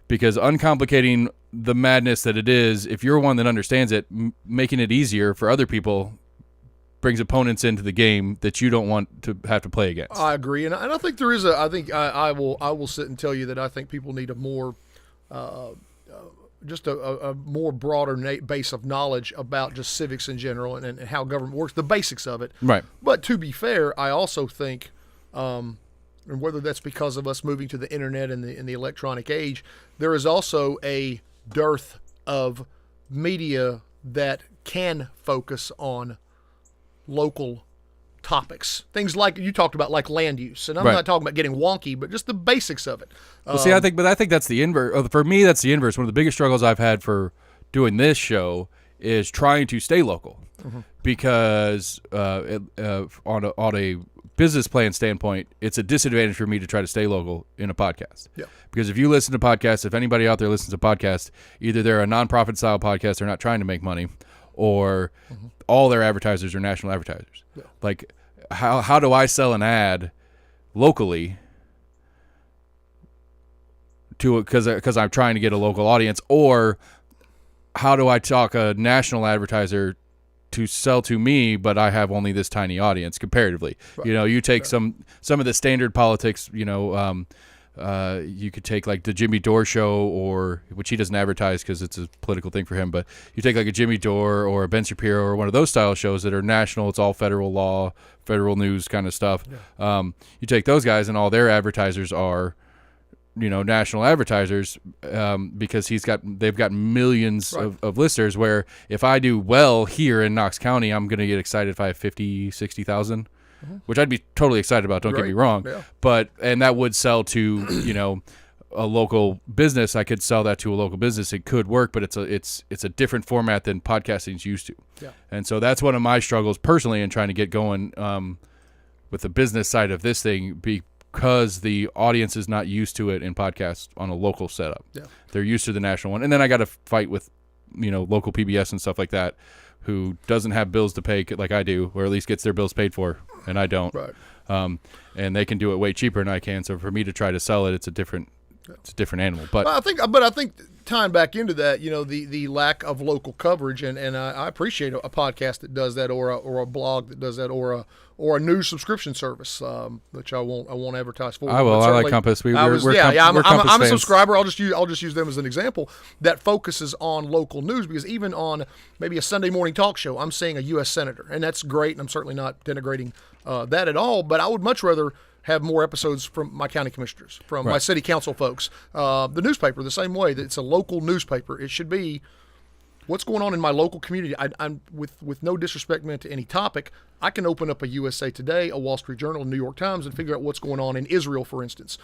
Speaker 1: Because uncomplicating the madness that it is, if you're one that understands it, making it easier for other people brings opponents into the game that you don't want to have to play against.
Speaker 2: I agree, and I think there is I will sit and tell you that I think people need a more just a more broader base of knowledge about just civics in general and how government works, the basics of it.
Speaker 1: Right.
Speaker 2: But to be fair, I also think, and whether that's because of us moving to the internet and the electronic age, there is also a dearth of media that can focus on local topics, things like you talked about, like land use, and I'm not talking about getting wonky, but just the basics of it.
Speaker 1: Well, see, I think that's the inverse. For me, that's the inverse. One of the biggest struggles I've had for doing this show is trying to stay local, because on a business plan standpoint, it's a disadvantage for me to try to stay local in a podcast.
Speaker 2: Yeah.
Speaker 1: Because if you listen to podcasts, if anybody out there listens to podcasts, either they're a nonprofit style podcast, they're not trying to make money, or all their advertisers are national advertisers. Yeah. Like, how do I sell an ad locally because I'm trying to get a local audience, or how do I talk a national advertiser to sell to me, but I have only this tiny audience comparatively? Right. You take some of the standard politics, you could take like the Jimmy Dore show, or which he doesn't advertise because it's a political thing for him, but you take like a Jimmy Dore or a Ben Shapiro or one of those style shows that are national. It's all federal law, federal news kind of stuff. Yeah. You take those guys and all their advertisers are, national advertisers, because they've got millions of listeners, where if I do well here in Knox County, I'm going to get excited if I have 50, 60,000. Which I'd be totally excited about. Don't get me wrong, and that would sell to a local business. I could sell that to a local business. It could work, but it's a different format than podcasting's used to. Yeah. And so that's one of my struggles personally in trying to get going with the business side of this thing, because the audience is not used to it in podcasts on a local setup. Yeah. They're used to the national one, and then I got to fight with local PBS and stuff like that, who doesn't have bills to pay like I do, or at least gets their bills paid for. and I don't.
Speaker 2: Right.
Speaker 1: And they can do it way cheaper than I can. So for me to try to sell it, it's a different animal. But
Speaker 2: I think tying back into that, the lack of local coverage, and I appreciate a podcast that does that, or a blog that does that, or a news subscription service, which I won't advertise for.
Speaker 1: I will. I like Compass.
Speaker 2: I'm a subscriber. I'll just use them as an example that focuses on local news, because even on maybe a Sunday morning talk show, I'm seeing a U.S. senator, and that's great. And I'm certainly not denigrating that at all. But I would much rather have more episodes from my county commissioners, from my city council folks. The newspaper, the same way, that it's a local newspaper. It should be what's going on in my local community. I'm with no disrespect meant to any topic. I can open up a USA Today, a Wall Street Journal, a New York Times, and figure out what's going on in Israel, for instance.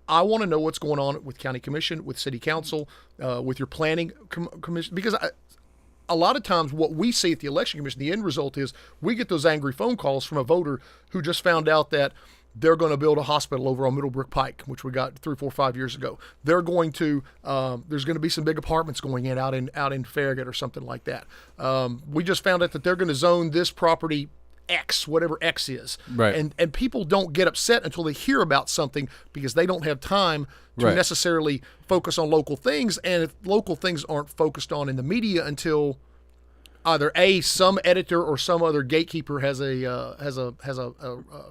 Speaker 2: I want to know what's going on with county commission, with city council, with your planning commission, because a lot of times what we see at the election commission, the end result is we get those angry phone calls from a voter who just found out that they're going to build a hospital over on Middlebrook Pike, which we got 3, 4, 5 years ago. They're going to there's going to be some big apartments going in out in Farragut or something like that. We just found out that they're going to zone this property X, whatever X is.
Speaker 1: Right.
Speaker 2: And people don't get upset until they hear about something, because they don't have time to necessarily focus on local things. And if local things aren't focused on in the media until either some editor or some other gatekeeper has an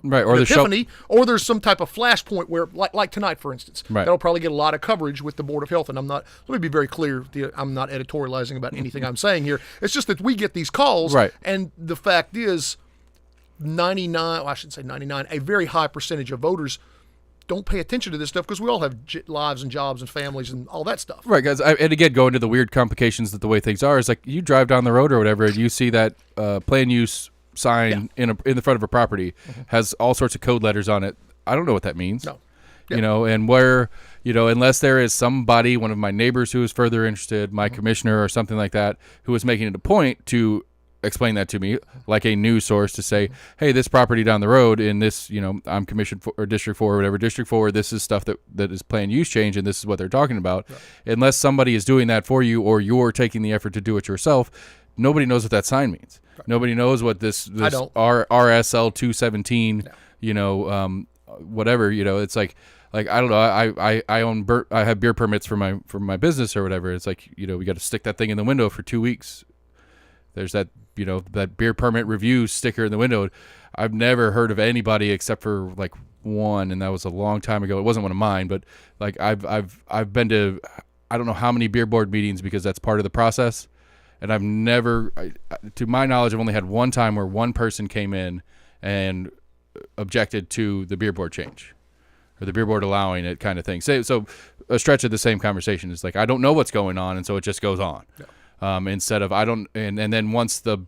Speaker 2: epiphany, or there's some type of flashpoint where, like tonight, for instance, that'll probably get a lot of coverage with the Board of Health. And let me be very clear, I'm not editorializing about anything I'm saying here. It's just that we get these calls, and the fact is, a very high percentage of voters don't pay attention to this stuff, because we all have lives and jobs and families and all that stuff.
Speaker 1: Right, guys. And again, going to the weird complications that the way things are is like you drive down the road or whatever, and you see that plan use sign in the front of a property has all sorts of code letters on it. I don't know what that means.
Speaker 2: No.
Speaker 1: And where, unless there is somebody, one of my neighbors who is further interested, my commissioner or something like that, who is making it a point to explain that to me, like a news source, to say, hey, this property down the road in this, I'm commissioned for, or District 4 or whatever, District 4, this is stuff that is planned use change, and this is what they're talking about. Unless somebody is doing that for you, or you're taking the effort to do it yourself, nobody knows what that sign means. Nobody knows what this RSL 217, whatever, it's like I don't know. I have beer permits for my business or whatever. It's like, we got to stick that thing in the window for 2 weeks. There's that, that beer permit review sticker in the window. I've never heard of anybody except for like one, and that was a long time ago. It wasn't one of mine, but like I've been to, I don't know how many beer board meetings, because that's part of the process. And I've never, to my knowledge, I've only had one time where one person came in and objected to the beer board change, or the beer board allowing it, kind of thing. So a stretch of the same conversation is like, I don't know what's going on, and so it just goes on. Yeah. Instead of and then once the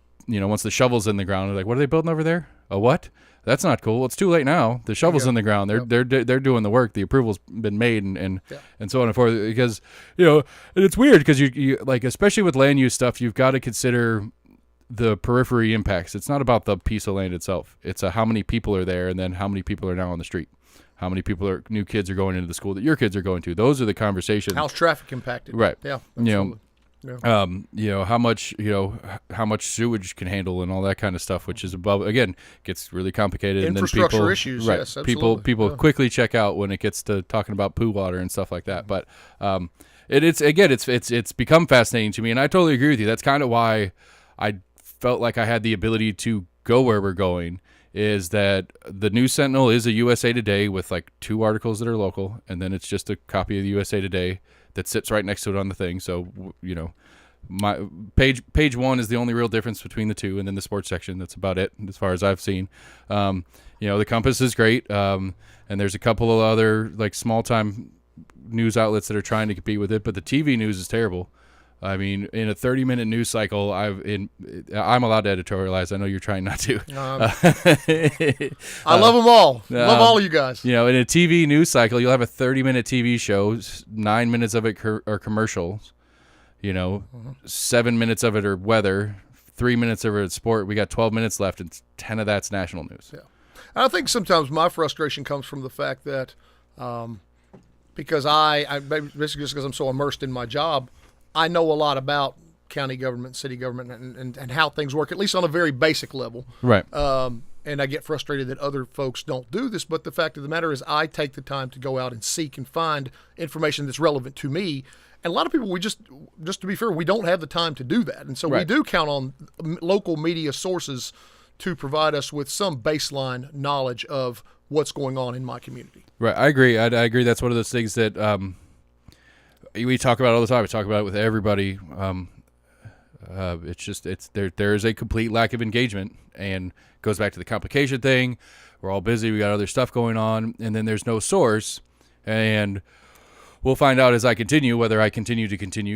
Speaker 1: shovel's in the ground, they're like, what are they building over there? A what? That's not cool. Well, it's too late now. The shovel's in the ground. They're doing the work. The approval's been made, and so on and forth. Because and it's weird, because you like, especially with land use stuff, you've got to consider the periphery impacts. It's not about the piece of land itself. It's how many people are there, and then how many people are now on the street. How many new kids are going into the school that your kids are going to. Those are the conversations.
Speaker 2: How's traffic impacted?
Speaker 1: Right.
Speaker 2: Yeah. Absolutely.
Speaker 1: How much sewage can handle and all that kind of stuff, which is above, again, gets really complicated.
Speaker 2: Infrastructure
Speaker 1: and then
Speaker 2: issues,
Speaker 1: right,
Speaker 2: yes, absolutely.
Speaker 1: People quickly check out when it gets to talking about poo water and stuff like that. But it's become fascinating to me, and I totally agree with you. That's kind of why I felt like I had the ability to go where we're going. Is that the News Sentinel is a USA Today with like 2 articles that are local, and then it's just a copy of the USA Today that sits right next to it on the thing. So, my page 1 is the only real difference between the two, and then the sports section. That's about it as far as I've seen. The Compass is great, and there's a couple of other like small time news outlets that are trying to compete with it, but the TV news is terrible. I mean, in a 30-minute news cycle, I'm allowed to editorialize. I know you're trying not to.
Speaker 2: I love them all. Love all of you guys.
Speaker 1: In a TV news cycle, you'll have a 30-minute TV show. 9 minutes of it are commercials. 7 minutes of it are weather. 3 minutes of it is sport. We got 12 minutes left, and 10 of that's national news.
Speaker 2: Yeah, I think sometimes my frustration comes from the fact that because I basically just because I'm so immersed in my job, I know a lot about county government, city government, and how things work, at least on a very basic level.
Speaker 1: Right.
Speaker 2: And I get frustrated that other folks don't do this. But the fact of the matter is I take the time to go out and seek and find information that's relevant to me. And a lot of people, we just to be fair, we don't have the time to do that. And so we do count on local media sources to provide us with some baseline knowledge of what's going on in my community.
Speaker 1: Right. I agree. I agree. That's one of those things that we talk about all the time. We talk about it with everybody. There is a complete lack of engagement, and it goes back to the complication thing. We're all busy. We got other stuff going on, and then there's no source. And we'll find out as I continue whether I continue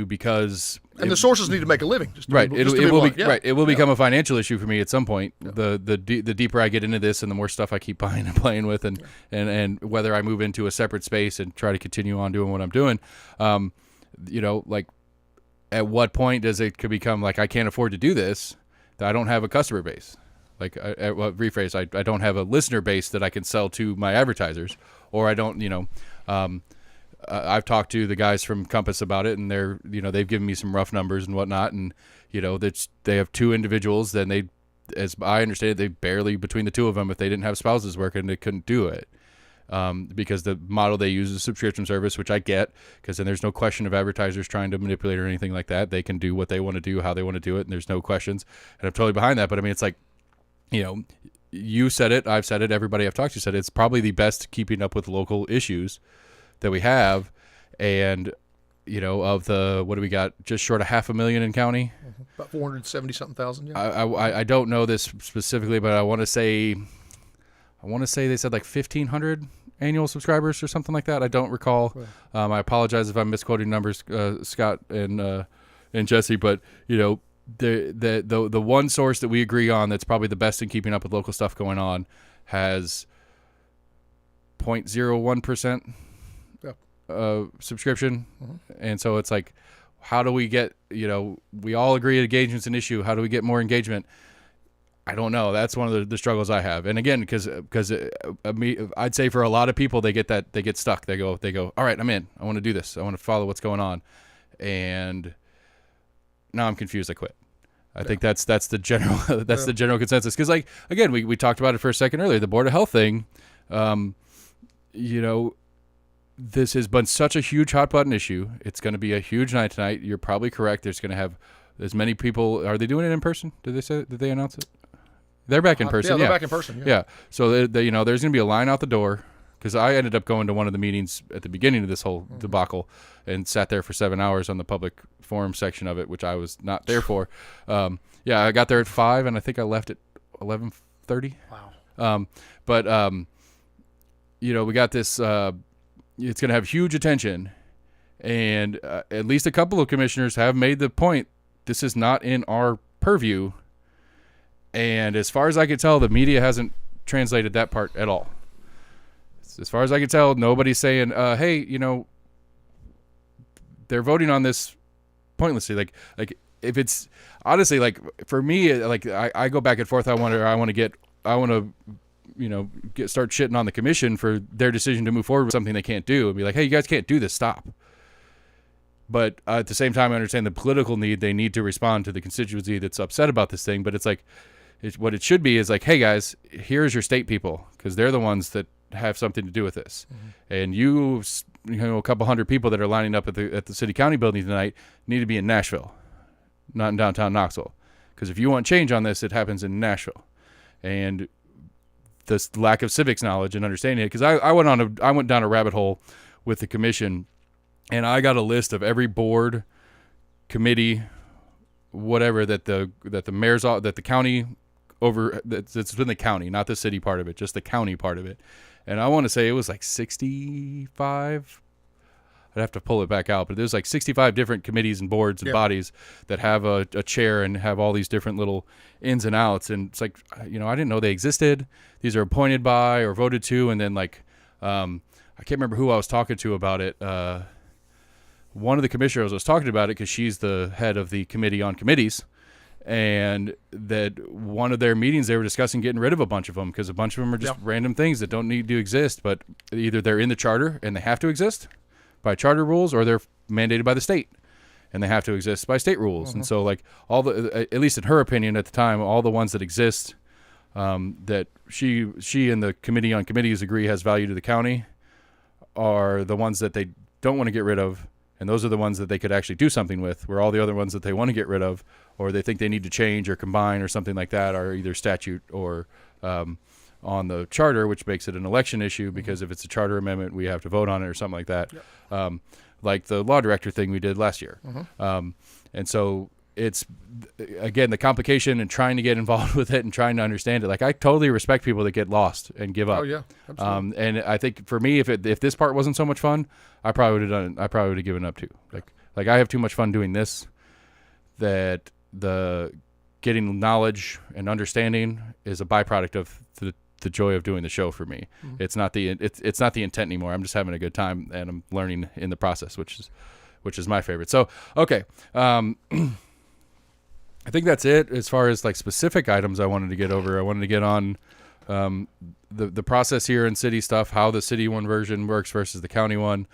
Speaker 1: because
Speaker 2: the sources need to make a living.
Speaker 1: Right. It will become a financial issue for me at some point. Yeah. The deeper I get into this, and the more stuff I keep buying and playing with, and whether I move into a separate space and try to continue on doing what I'm doing, like at what point does it could become like I can't afford to do this? That I don't have a customer base. Like I don't have a listener base that I can sell to my advertisers, or I don't. I've talked to the guys from Compass about it, and they've given me some rough numbers and whatnot, and they have two individuals. Then they, as I understand it, they barely between the two of them, if they didn't have spouses working, they couldn't do it because the model they use is a subscription service, which I get, because then there's no question of advertisers trying to manipulate or anything like that. They can do what they want to do, how they want to do it, and there's no questions. And I'm totally behind that. But I mean, it's like, you said it, I've said it, everybody I've talked to said it. It's probably the best keeping up with local issues that we have. And of the, what do we got, just short of 500,000 in county,
Speaker 2: about 470 something thousand. Yeah.
Speaker 1: I don't know this specifically, but I want to say they said like 1,500 annual subscribers or something like that. I don't recall. Right. I apologize if I'm misquoting numbers, Scott and Jesse, but the one source that we agree on that's probably the best in keeping up with local stuff going on has 0.01% subscription. Mm-hmm. And so it's like, how do we get, we all agree engagement's an issue. How do we get more engagement? I don't know. That's one of the struggles I have. And again, because I'd say for a lot of people, they get stuck. They go, all right, I'm in. I want to do this. I want to follow what's going on. And now I'm confused. I quit. I think that's the general the general consensus. Because like again, we talked about it for a second earlier. The Board of Health thing. This has been such a huge hot button issue. It's going to be a huge night tonight. You're probably correct. There's going to have as many people. Are they doing it in person? Did they announce it? They're back in person.
Speaker 2: They're back in person.
Speaker 1: Yeah. So there's going to be a line out the door. Because I ended up going to one of the meetings at the beginning of this whole debacle and sat there for 7 hours on the public forum section of it, which I was not there for. I got there at 5, and I think I left at 11:30.
Speaker 2: Wow.
Speaker 1: We got this. It's going to have huge attention, and at least a couple of commissioners have made the point this is not in our purview. And as far as I could tell, the media hasn't translated that part at all. As far as I can tell, nobody's saying, hey, they're voting on this pointlessly. Like if it's honestly, like for me, like I go back and forth. I want to start shitting on the commission for their decision to move forward with something they can't do and be like, hey, you guys can't do this. Stop. But at the same time, I understand the political need. They need to respond to the constituency that's upset about this thing. But it's like, what it should be is like, hey guys, here's your state people, because they're the ones that have something to do with this. Mm-hmm. And a couple hundred people that are lining up at the city county building tonight need to be in Nashville, not in downtown Knoxville. Because if you want change on this, it happens in Nashville. And this lack of civics knowledge and understanding it, because I went down a rabbit hole with the commission, and I got a list of every board, committee, whatever that the mayor's that the county over that's been the county, not the city part of it, just the county part of it. And I want to say it was like 65. I'd have to pull it back out, but there's like 65 different committees and boards and bodies that have a chair and have all these different little ins and outs. And it's like, I didn't know they existed. These are appointed by or voted to. And then like, I can't remember who I was talking to about it. One of the commissioners was talking about it because she's the head of the committee on committees. And that one of their meetings, they were discussing getting rid of a bunch of them because a bunch of them are just random things that don't need to exist. But either they're in the charter and they have to exist by charter rules, or they're mandated by the state. and they have to exist by state rules. And so, like, all the, at least in her opinion at the time, all the ones that exist that she and the committee on committees agree has value to the county are the ones that they don't want to get rid of, and those are the ones that they could actually do something with, where all the other ones that they want to get rid of or they think they need to change or combine or something like that are either statute or on the charter, which makes it an election issue, because if it's a charter amendment, we have to vote on it or something like that. Yep. Like the law director thing we did last year. And so it's, again, the complication and trying to get involved with it and trying to understand it. Like, I totally respect people that get lost and give up.
Speaker 2: Oh yeah, absolutely.
Speaker 1: And I think for me, if this part wasn't so much fun, I probably would have done it. I probably would have given up too. Like I have too much fun doing this, that the getting knowledge and understanding is a byproduct of the joy of doing the show for me. It's not the intent anymore. I'm just having a good time and I'm learning in the process, which is my favorite. So, okay. I think that's it as far as like specific items I wanted to get over. I wanted to get on the process here in city stuff, how the city one version works versus the county one.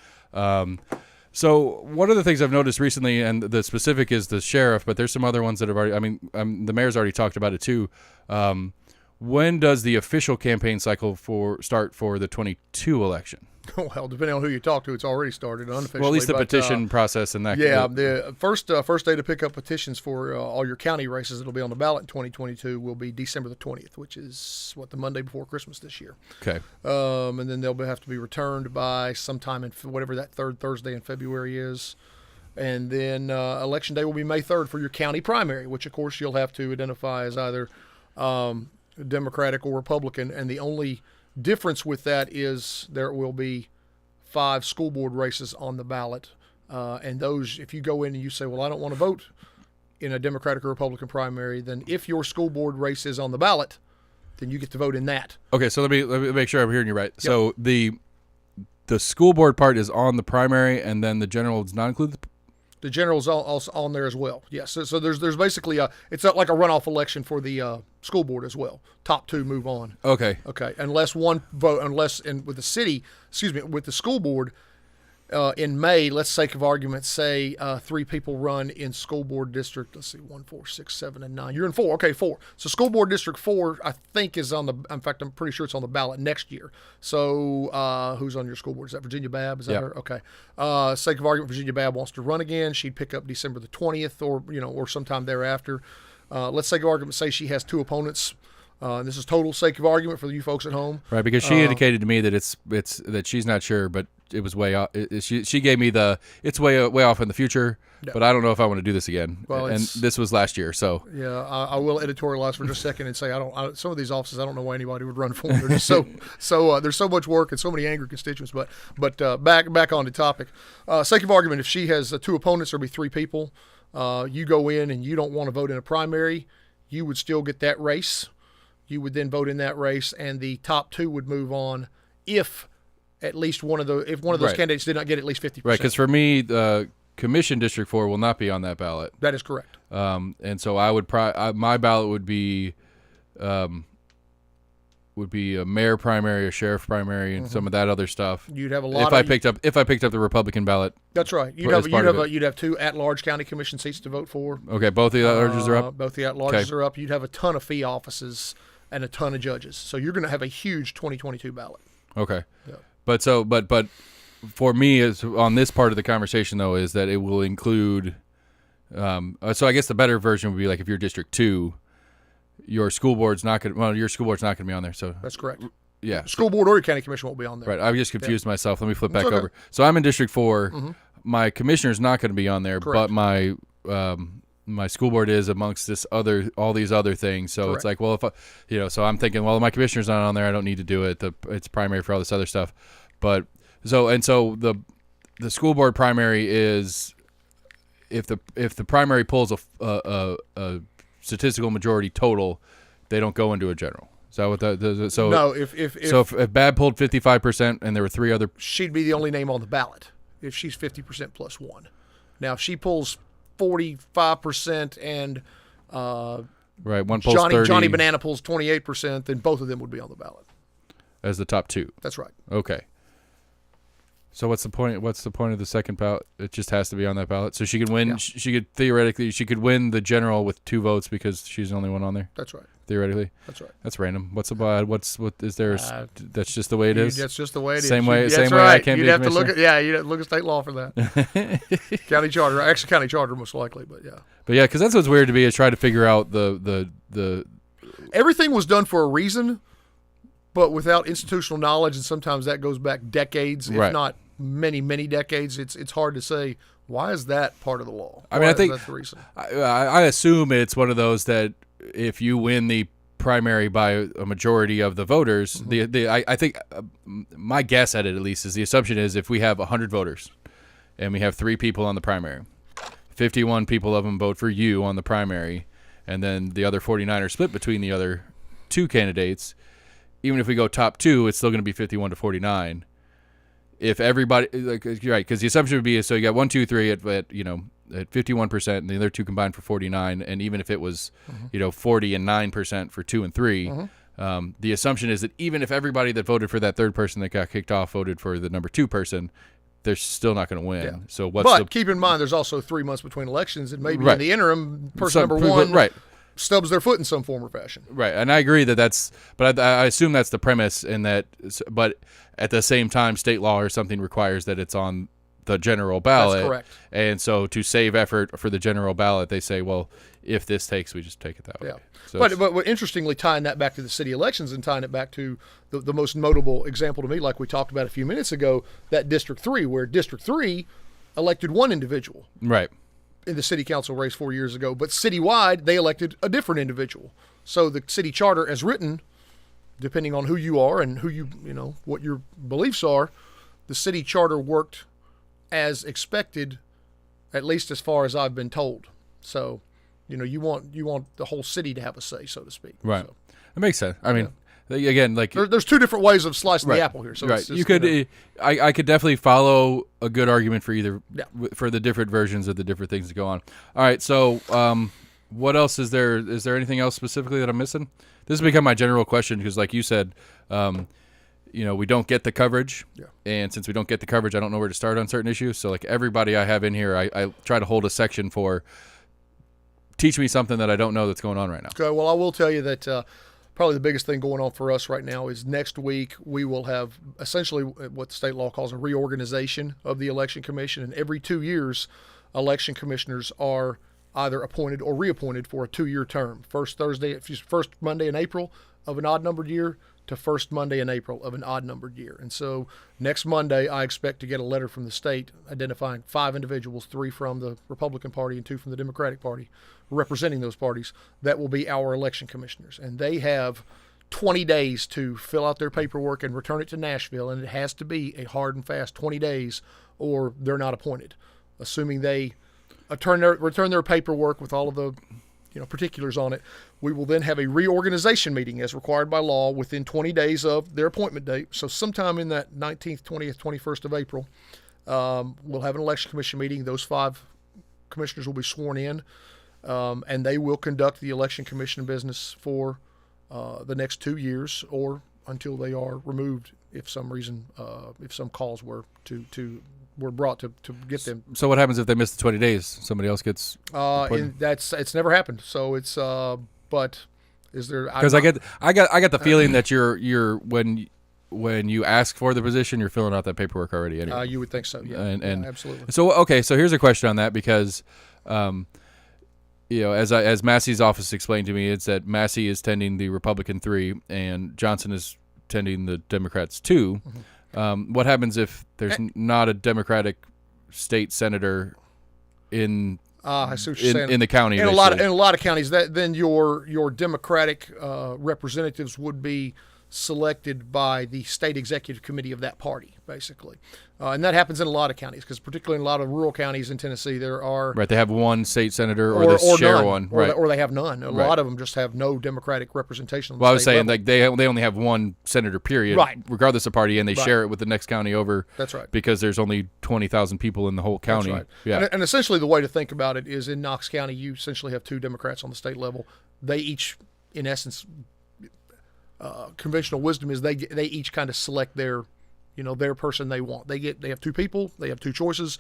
Speaker 1: So one of the things I've noticed recently, and the specific is the sheriff, but there's some other ones that have already, the mayor's already talked about it too. When does the official campaign cycle start for the 22 election?
Speaker 2: Well, depending on who you talk to, it's already started unofficially.
Speaker 1: Well, at least the petition process and that.
Speaker 2: Yeah, the first day to pick up petitions for all your county races that'll be on the ballot in 2022 will be December the 20th, which is the Monday before Christmas this year.
Speaker 1: Okay.
Speaker 2: And then they'll have to be returned by sometime in whatever that third Thursday in February is. And then election day will be May 3rd for your county primary, which of course you'll have to identify as either Democratic or Republican. And the only difference with that is there will be 5 school board races on the ballot. And those, if you go in and you say, well, I don't want to vote in a Democratic or Republican primary, then if your school board race is on the ballot, then you get to vote in that.
Speaker 1: Okay, so let me make sure I'm hearing you right. Yep. So the school board part is on the primary, and then the general does not include
Speaker 2: the general's also on there as well. Yes. So there's basically it's like a runoff election for the school board as well. Top 2 move on.
Speaker 1: Okay.
Speaker 2: Unless with the school board in May, let's sake of argument, say 3 people run in school board district. Let's see, 1, 4, 6, 7, and 9. You're in 4. Okay, 4. So school board district 4, I think, is on the. In fact, I'm pretty sure it's on the ballot next year. So who's on your school board? Is that Virginia Babb? Is that her? Okay. Sake of argument, Virginia Babb wants to run again. She'd pick up December the 20th, or sometime thereafter. Let's sake of argument, say she has 2 opponents. This is total sake of argument for you folks at home.
Speaker 1: Right, because she indicated to me that it's that she's not sure, but it was way off. She gave me it's way off in the future, but I don't know if I want to do this again. Well, and this was last year, so
Speaker 2: yeah, I will editorialize for just a second and say some of these offices I don't know why anybody would run for them. They're just so there's so much work and so many angry constituents. But back on the topic, sake of argument, if she has 2 opponents, there'll be 3 people. You go in and you don't want to vote in a primary, you would still get that race. You would then vote in that race, and the top 2 would move on if at least one of those candidates did not get at least 50%.
Speaker 1: Right, because for me, the Commission District 4 will not be on that ballot.
Speaker 2: That is correct.
Speaker 1: And so I would my ballot would be a mayor primary, a sheriff primary, and some of that other stuff.
Speaker 2: You'd have a lot.
Speaker 1: If I picked up the Republican ballot.
Speaker 2: That's right. You'd have 2 at-large county commission seats to vote for.
Speaker 1: Okay, both the at-larges are up.
Speaker 2: Both the at-larges are up. You'd have a ton of fee offices and a ton of judges. So you're going to have a huge 2022 ballot.
Speaker 1: Okay.
Speaker 2: Yeah.
Speaker 1: But for me, is on this part of the conversation though, is that it will include. So I guess the better version would be like if you're District 2, your school board's not going to be on there. So
Speaker 2: that's correct.
Speaker 1: Yeah.
Speaker 2: School board or your county commission won't be on there.
Speaker 1: Right. I just confused myself. Let me flip back over. So I'm in District 4. Mm-hmm. My commissioner's not going to be on there,
Speaker 2: correct.
Speaker 1: But my school board is amongst all these other things. So correct. It's like, well, so I'm thinking, well, my commissioner's not on there. I don't need to do it. It's primary for all this other stuff. But so the school board primary is if the primary pulls a statistical majority total, they don't go into a general. Is that what so?
Speaker 2: No, if
Speaker 1: Babb pulled 55% and there were 3 other,
Speaker 2: she'd be the only name on the ballot if she's 50% plus 1. Now if she pulls 45% and
Speaker 1: right, one pulls 30.
Speaker 2: Johnny Banana pulls 28%, then both of them would be on the ballot
Speaker 1: as the top 2.
Speaker 2: That's right.
Speaker 1: Okay. So what's the point? What's the point of the second ballot? It just has to be on that ballot. So she could win.
Speaker 2: Yeah.
Speaker 1: She could theoretically win the general with 2 votes because she's the only one on there.
Speaker 2: That's right.
Speaker 1: Theoretically.
Speaker 2: That's right.
Speaker 1: That's random. What's the ballot? What is there? That's just the way it is.
Speaker 2: That's just the way it is.
Speaker 1: Same way.
Speaker 2: That's
Speaker 1: Same way.
Speaker 2: right.
Speaker 1: I can't
Speaker 2: you'd
Speaker 1: be a
Speaker 2: have to look
Speaker 1: commissioner?
Speaker 2: at you'd have to look at state law for that. County charter, actually county charter most likely, but yeah.
Speaker 1: But yeah, because that's what's weird to me is try to figure out the
Speaker 2: Everything was done for a reason, but without institutional knowledge, and sometimes that goes back decades, if
Speaker 1: Right.
Speaker 2: not many, many decades. It's hard to say why is that part of the law.
Speaker 1: I mean, I think
Speaker 2: that's the reason.
Speaker 1: I assume it's one of those that if you win the primary by a majority of the voters, I think my guess at it at least is the assumption is if we have 100 voters and we have 3 people on the primary, 51 people of them vote for you on the primary, and then the other 49 are split between the other 2 candidates. Even if we go top 2, it's still going to be 51 to 49. If everybody, like, you're right, because the assumption would be so you got 1, 2, 3 at 51%, and the other 2 combined for 49, and even if it was 40 and 9% for 2 and 3, the assumption is that even if everybody that voted for that third person that got kicked off voted for the number 2 person, they're still not going to win.
Speaker 2: Yeah.
Speaker 1: So what's
Speaker 2: But keep in mind, there's also 3 months between elections, and maybe
Speaker 1: Right.
Speaker 2: in the interim, person number 1 stubs their foot in some form or fashion.
Speaker 1: Right, and I agree that's, but I assume that's the premise, and that, but at the same time, state law or something requires that it's on the general ballot.
Speaker 2: That's correct.
Speaker 1: And so to save effort for the general ballot, they say, well, if this takes, we just take it that way.
Speaker 2: Yeah.
Speaker 1: So
Speaker 2: But interestingly, tying that back to the city elections and tying it back to the most notable example to me, like we talked about a few minutes ago, that District 3, where District 3 elected 1 individual
Speaker 1: right.
Speaker 2: in the city council race 4 years ago, but citywide they elected a different individual. So the city charter, as written, depending on who you are and who what your beliefs are, the city charter worked as expected, at least as far as I've been told. So, you want the whole city to have a say, so to speak.
Speaker 1: Right.
Speaker 2: So,
Speaker 1: That makes sense. I mean, again, like
Speaker 2: there's 2 different ways of slicing
Speaker 1: right.
Speaker 2: the apple here. So
Speaker 1: right.
Speaker 2: it's just,
Speaker 1: You could, I could definitely follow a good argument for either,
Speaker 2: Yeah.
Speaker 1: for the different versions of the different things that go on. All right. So, what else is there? Is there anything else specifically that I'm missing? This has become my general question because, like you said, we don't get the coverage, and since we don't get the coverage, I don't know where to start on certain issues. So, like everybody I have in here, I try to hold a section for teach me something that I don't know that's going on right now.
Speaker 2: Okay, well, I will tell you that probably the biggest thing going on for us right now is next week we will have essentially what the state law calls a reorganization of the election commission, and every 2 years, election commissioners are either appointed or reappointed for a 2-year term. First Monday in April of an odd-numbered year to first Monday in April of an odd-numbered year. And so next Monday, I expect to get a letter from the state identifying 5 individuals, 3 from the Republican Party and 2 from the Democratic Party, representing those parties. That will be our election commissioners. And they have 20 days to fill out their paperwork and return it to Nashville, and it has to be a hard and fast 20 days or they're not appointed. Assuming they return their paperwork with all of the particulars on it, we will then have a reorganization meeting as required by law within 20 days of their appointment date. So sometime in that 19th, 20th, 21st of April, we'll have an election commission meeting. Those 5 commissioners will be sworn in, and they will conduct the election commission business for the next 2 years or until they are removed if some reason, if some calls were brought to get them.
Speaker 1: So what happens if they miss the 20 days? Somebody else gets.
Speaker 2: It's never happened. So it's but is there?
Speaker 1: Because I got the feeling that you're when you ask for the position, you're filling out that paperwork already anyway.
Speaker 2: You would think so. Yeah.
Speaker 1: And
Speaker 2: absolutely.
Speaker 1: So okay, so here's a question on that because, as Massey's office explained to me, it's that Massey is tending the Republican 3 and Johnson is tending the Democrats 2. Mm-hmm. What happens if there's not a Democratic state senator in
Speaker 2: I see what you're saying.
Speaker 1: In the county?
Speaker 2: In a lot of counties, then your Democratic representatives would be selected by the state executive committee of that party, basically. And that happens in a lot of counties, because particularly in a lot of rural counties in Tennessee, there are...
Speaker 1: Right, they have one state senator or they share
Speaker 2: none,
Speaker 1: one.
Speaker 2: Or they have none. A lot of them just have no Democratic representation on the
Speaker 1: Well, I was
Speaker 2: state
Speaker 1: saying,
Speaker 2: level.
Speaker 1: like, they only have one senator, period,
Speaker 2: Right.
Speaker 1: regardless of party, and they share it with the next county over.
Speaker 2: That's right.
Speaker 1: Because there's only 20,000 people in the whole county.
Speaker 2: That's right.
Speaker 1: Yeah.
Speaker 2: And essentially the way to think about it is in Knox County, you essentially have 2 Democrats on the state level. They each, in essence... conventional wisdom is they each kind of select their their person they want. They have two people. They have two choices.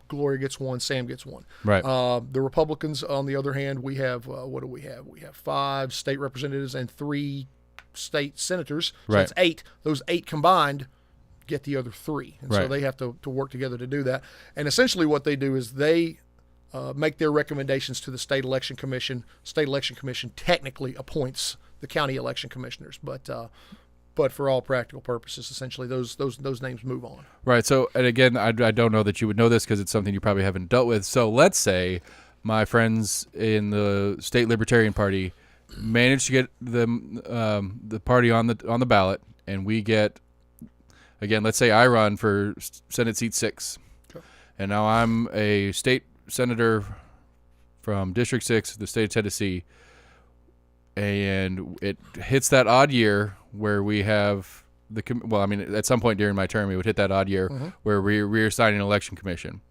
Speaker 2: Gloria gets one. Sam gets one.
Speaker 1: Right.
Speaker 2: The Republicans, on the other hand, we have what do we have? We have 5 state representatives and 3 state senators. So
Speaker 1: Right.
Speaker 2: that's 8. Those 8 combined get the other 3, and so
Speaker 1: Right.
Speaker 2: they have to work together to do that. And essentially, what they do is they make their recommendations to the state election commission. State election commission technically appoints the county election commissioners, but for all practical purposes, essentially those names move on.
Speaker 1: Right. So, and again, I don't know that you would know this because it's something you probably haven't dealt with. So let's say my friends in the state Libertarian Party managed to get the party on the ballot, and we get, again, let's say I run for Senate seat 6,
Speaker 2: Okay.
Speaker 1: and now I'm a state senator from District 6, the state of Tennessee, and it hits that odd year where we have at some point during my term, it would hit that odd year where we're reassigning an election commission.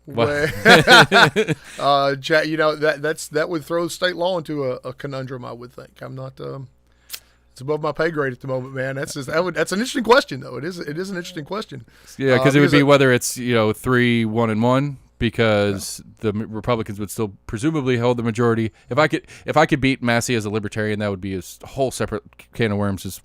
Speaker 2: That would throw state law into a conundrum, I would think. I'm not. It's above my pay grade at the moment, man. That's an interesting question, though. It is an interesting question.
Speaker 1: Yeah, because it would be whether it's 3-1-1 because the Republicans would still presumably hold the majority. If I could beat Massey as a Libertarian, that would be a whole separate can of worms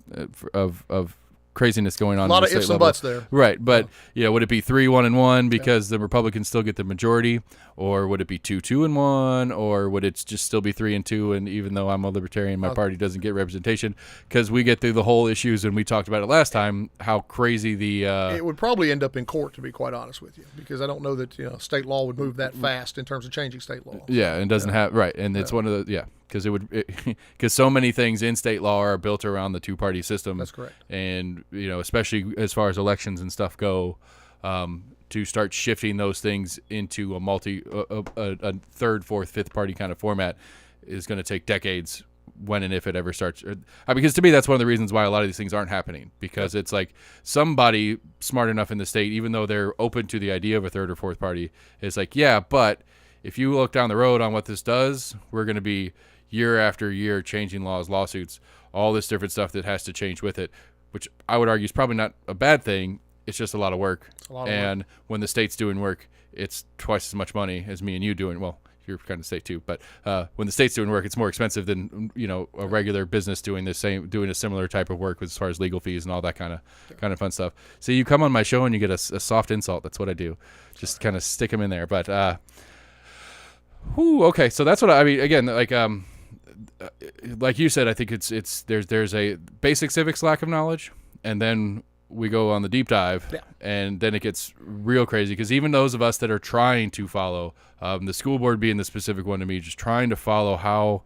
Speaker 1: of craziness going on.
Speaker 2: A lot
Speaker 1: at the
Speaker 2: of ifs
Speaker 1: state
Speaker 2: and
Speaker 1: level.
Speaker 2: buts there.
Speaker 1: Right, but would it be 3-1-1 because the Republicans still get the majority, or would it be 2-2-1, or would it just still be 3-2? And even though I'm a Libertarian, my party doesn't get representation because we get through the whole issues, and we talked about it last time how crazy the.
Speaker 2: It would probably end up in court, to be quite honest with you, because I don't know that state law would move that fast in terms of changing state law.
Speaker 1: Yeah, and doesn't have right, and it's one of the because because so many things in state law are built around the two-party system.
Speaker 2: That's correct.
Speaker 1: And especially as far as elections and stuff go, to start shifting those things into a third, fourth, fifth party kind of format is going to take decades. When and if it ever starts, because to me that's one of the reasons why a lot of these things aren't happening, because it's like somebody smart enough in the state, even though they're open to the idea of a third or fourth party, is like, yeah, but if you look down the road on what this does, we're going to be year after year changing laws, lawsuits, all this different stuff that has to change with it, which I would argue is probably not a bad thing. It's just a lot of work. And when the state's doing work, it's twice as much money as me and you doing. Well, you're kind of state too, but when the state's doing work, it's more expensive than a regular business doing a similar type of work as far as legal fees and all that kind of fun stuff. So you come on my show and you get a soft insult. That's what I do, just kind of stick them in there. But okay, so that's what I mean. Again, like you said, I think there's a basic civics lack of knowledge, and then we go on the deep dive, and then it gets real crazy, because even those of us that are trying to follow, the school board being the specific one to me, just trying to follow how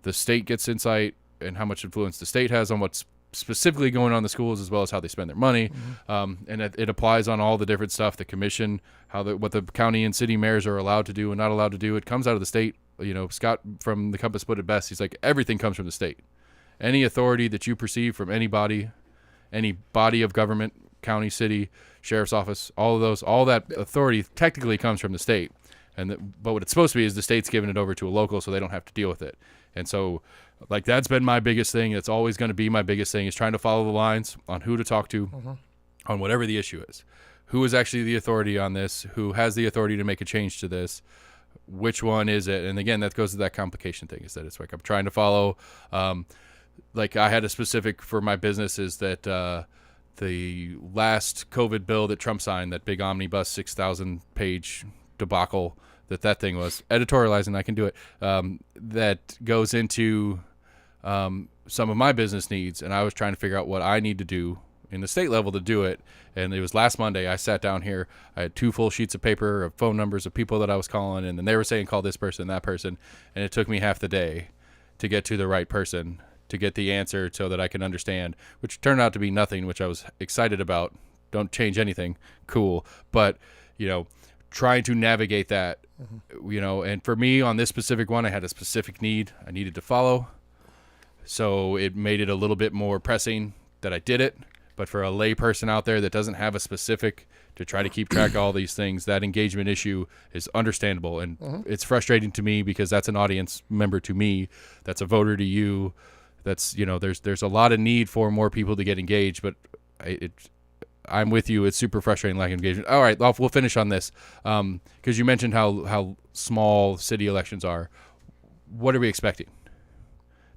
Speaker 1: the state gets insight and how much influence the state has on what's specifically going on in the schools, as well as how they spend their money. And it applies on all the different stuff, the commission, what the county and city mayors are allowed to do and not allowed to do. It comes out of the state. Scott from the Compass put it best. He's like, everything comes from the state. Any authority that you perceive from any body of government, county, city, sheriff's office, all that authority technically comes from the state. But what it's supposed to be is the state's giving it over to a local so they don't have to deal with it. And so, that's been my biggest thing. It's always going to be my biggest thing, is trying to follow the lines on who to talk to on whatever the issue is. Who is actually the authority on this? Who has the authority to make a change to this? Which one is it? And again, that goes to that complication thing, is that it's like I'm trying to follow. Like I had a specific for my business is that the last COVID bill that Trump signed, that big omnibus 6,000 page debacle that thing was, editorializing, I can do it, that goes into some of my business needs, and I was trying to figure out what I need to do in the state level to do it. And it was last Monday, I sat down here, I had 2 full sheets of paper of phone numbers of people that I was calling, and then they were saying call this person, that person, and it took me half the day to get to the right person, to get the answer so that I can understand, which turned out to be nothing, which I was excited about. Don't change anything, cool. But, trying to navigate that, and for me on this specific one, I had a specific need I needed to follow. So it made it a little bit more pressing that I did it. But for a lay person out there that doesn't have a specific to try to keep track of all these things, that engagement issue is understandable. And it's frustrating to me because that's an audience member to me. That's a voter to you. That's, there's a lot of need for more people to get engaged. But I'm with you. It's super frustrating lack of engagement. All right, we'll finish on this because you mentioned how small city elections are. What are we expecting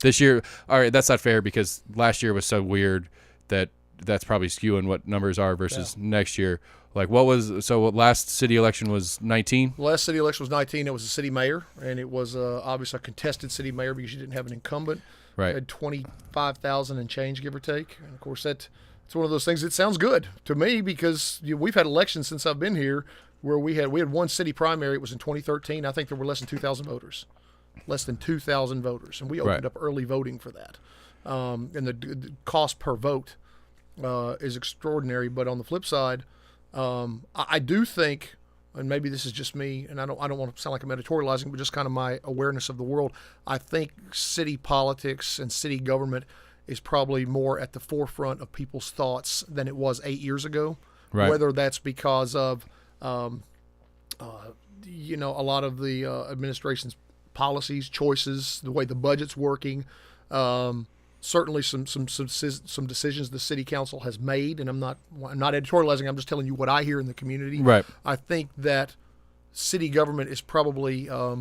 Speaker 1: this year? All right, that's not fair because last year was so weird that's probably skewing what numbers are versus next year. Like last city election was 19?
Speaker 2: Last city election was 19. It was a city mayor, and it was obviously a contested city mayor because you didn't have an incumbent.
Speaker 1: Right.
Speaker 2: It had 25,000 and change, give or take. And, of course, it's one of those things that sounds good to me because we've had elections since I've been here where we had one city primary. It was in 2013. I think there were less than 2,000 voters. Less than 2,000 voters. And we opened up early voting for that. And the cost per vote is extraordinary. But on the flip side, I do think, and maybe this is just me, and I don't want to sound like I'm editorializing, but just kind of my awareness of the world. I think city politics and city government is probably more at the forefront of people's thoughts than it was 8 years ago.
Speaker 1: Right.
Speaker 2: Whether that's because of, a lot of the administration's policies, choices, the way the budget's working. Certainly some decisions the city council has made, and I'm not editorializing. I'm just telling you what I hear in the community.
Speaker 1: Right.
Speaker 2: I think that city government is probably a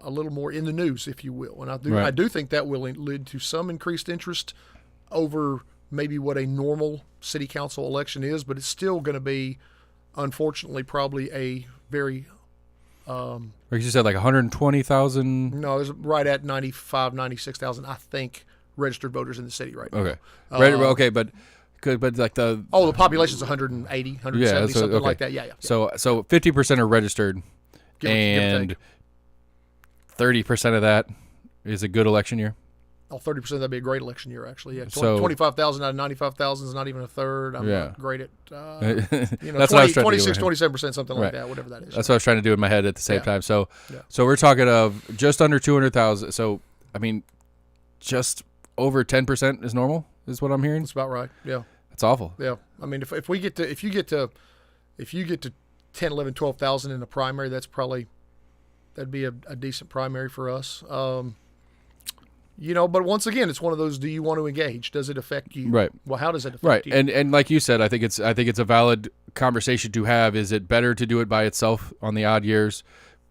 Speaker 2: little more in the news, if you will, and I do think that will lead to some increased interest over maybe what a normal city council election is, but it's still going to be, unfortunately, probably a very
Speaker 1: like you said, like 120,000.
Speaker 2: No, it's right at 95, 96,000, I think, registered voters in the city right now.
Speaker 1: Okay. Okay, but like the
Speaker 2: population's 180, 170, something like that. Yeah.
Speaker 1: So 50% are registered, and 30% of that is a good election year.
Speaker 2: Oh, 30%, that'd be a great election year, actually. Yeah, 25,000 out of 95,000 is not even a third. I'm not great at,
Speaker 1: that's
Speaker 2: 20,
Speaker 1: what I was trying
Speaker 2: 26,
Speaker 1: to do.
Speaker 2: 27%, something like that, whatever that is.
Speaker 1: That's what I was trying to do in my head at the same time. So we're talking of just under 200,000. So, I mean, just over 10% is normal, is what I'm hearing.
Speaker 2: That's about right. Yeah.
Speaker 1: That's awful.
Speaker 2: Yeah. I mean, if you get to 10, 11, 12,000 in a primary, that'd be a decent primary for us. But once again, it's one of those: do you want to engage? Does it affect you?
Speaker 1: Right.
Speaker 2: Well, how does it affect you?
Speaker 1: And like you said, I think it's a valid conversation to have. Is it better to do it by itself on the odd years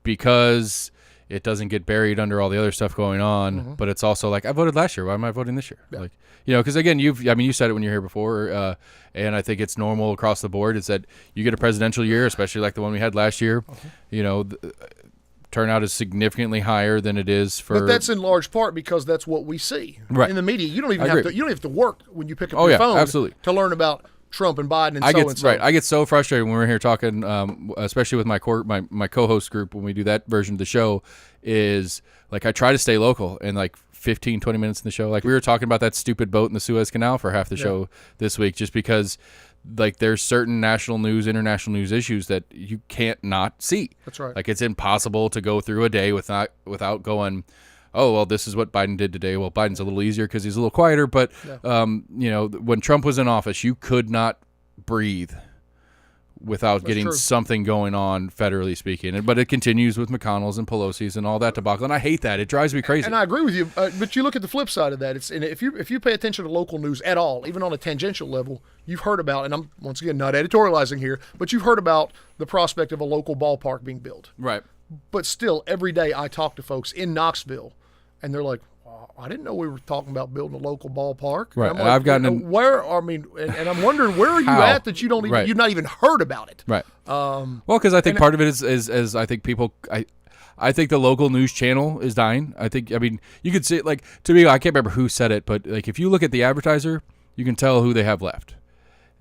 Speaker 1: because it doesn't get buried under all the other stuff going on? Mm-hmm. But it's also like, I voted last year. Why am I voting this year? Yeah. Like, because again, you said it when you were here before, and I think it's normal across the board. Is that you get a presidential year, especially like the one we had last year. Mm-hmm. Turnout is significantly higher than it is for.
Speaker 2: But that's in large part because that's what we see in the media. You don't even have to work when you pick up your phone
Speaker 1: absolutely.
Speaker 2: To learn about Trump and Biden and so.
Speaker 1: Right. I get so frustrated when we're here talking, especially with my co-host group when we do that version of the show. Is like I try to stay local and like 15, 20 minutes in the show. Like we were talking about that stupid boat in the Suez Canal for half the show this week, just because. Like there's certain national news, international news issues that you can't not see.
Speaker 2: That's right.
Speaker 1: Like it's impossible to go through a day without going, oh, well, this is what Biden did today. Well, Biden's a little easier because he's a little quieter. But, when Trump was in office, you could not breathe without getting something going on, federally speaking. But it continues with McConnell's and Pelosi's and all that debacle. And I hate that. It drives me crazy.
Speaker 2: And I agree with you. But you look at the flip side of that. If you pay attention to local news at all, even on a tangential level, you've heard about, and I'm, once again, not editorializing here, but you've heard about the prospect of a local ballpark being built.
Speaker 1: Right.
Speaker 2: But still, every day I talk to folks in Knoxville, and they're like, I didn't know we were talking about building a local ballpark.
Speaker 1: Right.
Speaker 2: And I'm like,
Speaker 1: I've gotten
Speaker 2: and I'm wondering where are you at that you don't even you've not even heard about it.
Speaker 1: Right. Well, because I think part of it is I think people I think the local news channel is dying. You could see it, like, to me, I can't remember who said it, but like if you look at the advertiser, you can tell who they have left.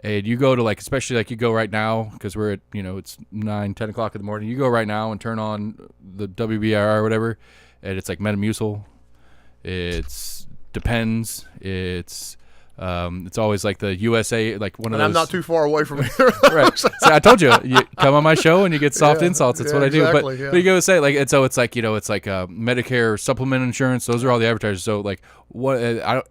Speaker 1: And you go to especially you go right now because we're at it's 9, 10 o'clock in the morning. You go right now and turn on the WBIR or whatever, and it's like Metamucil. It's Depends. It's always like the USA, like one of those.
Speaker 2: And I'm not too far away from here.
Speaker 1: Right. So I told you come on my show and you get soft insults. That's what I do.
Speaker 2: Exactly,
Speaker 1: but you go say and so it's like it's like Medicare supplement insurance. Those are all the advertisers. So like what?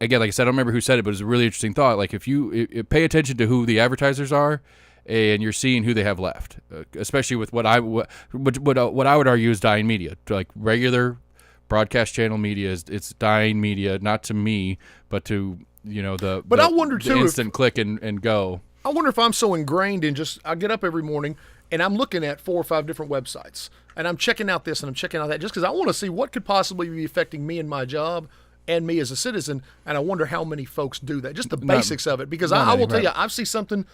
Speaker 1: Again, like I said, I don't remember who said it, but it's a really interesting thought. Like if you pay attention to who the advertisers are, and you're seeing who they have left, especially with what I would argue is dying media, like regular broadcast channel media it's dying media, not to me, but to
Speaker 2: But I wonder, too, if-
Speaker 1: instant click and go.
Speaker 2: I wonder if I'm so ingrained in I get up every morning and I'm looking at 4 or 5 different websites and I'm checking out this and I'm checking out that just because I want to see what could possibly be affecting me and my job and me as a citizen. And I wonder how many folks do that, just the basics of it. Because I will tell you, I see something,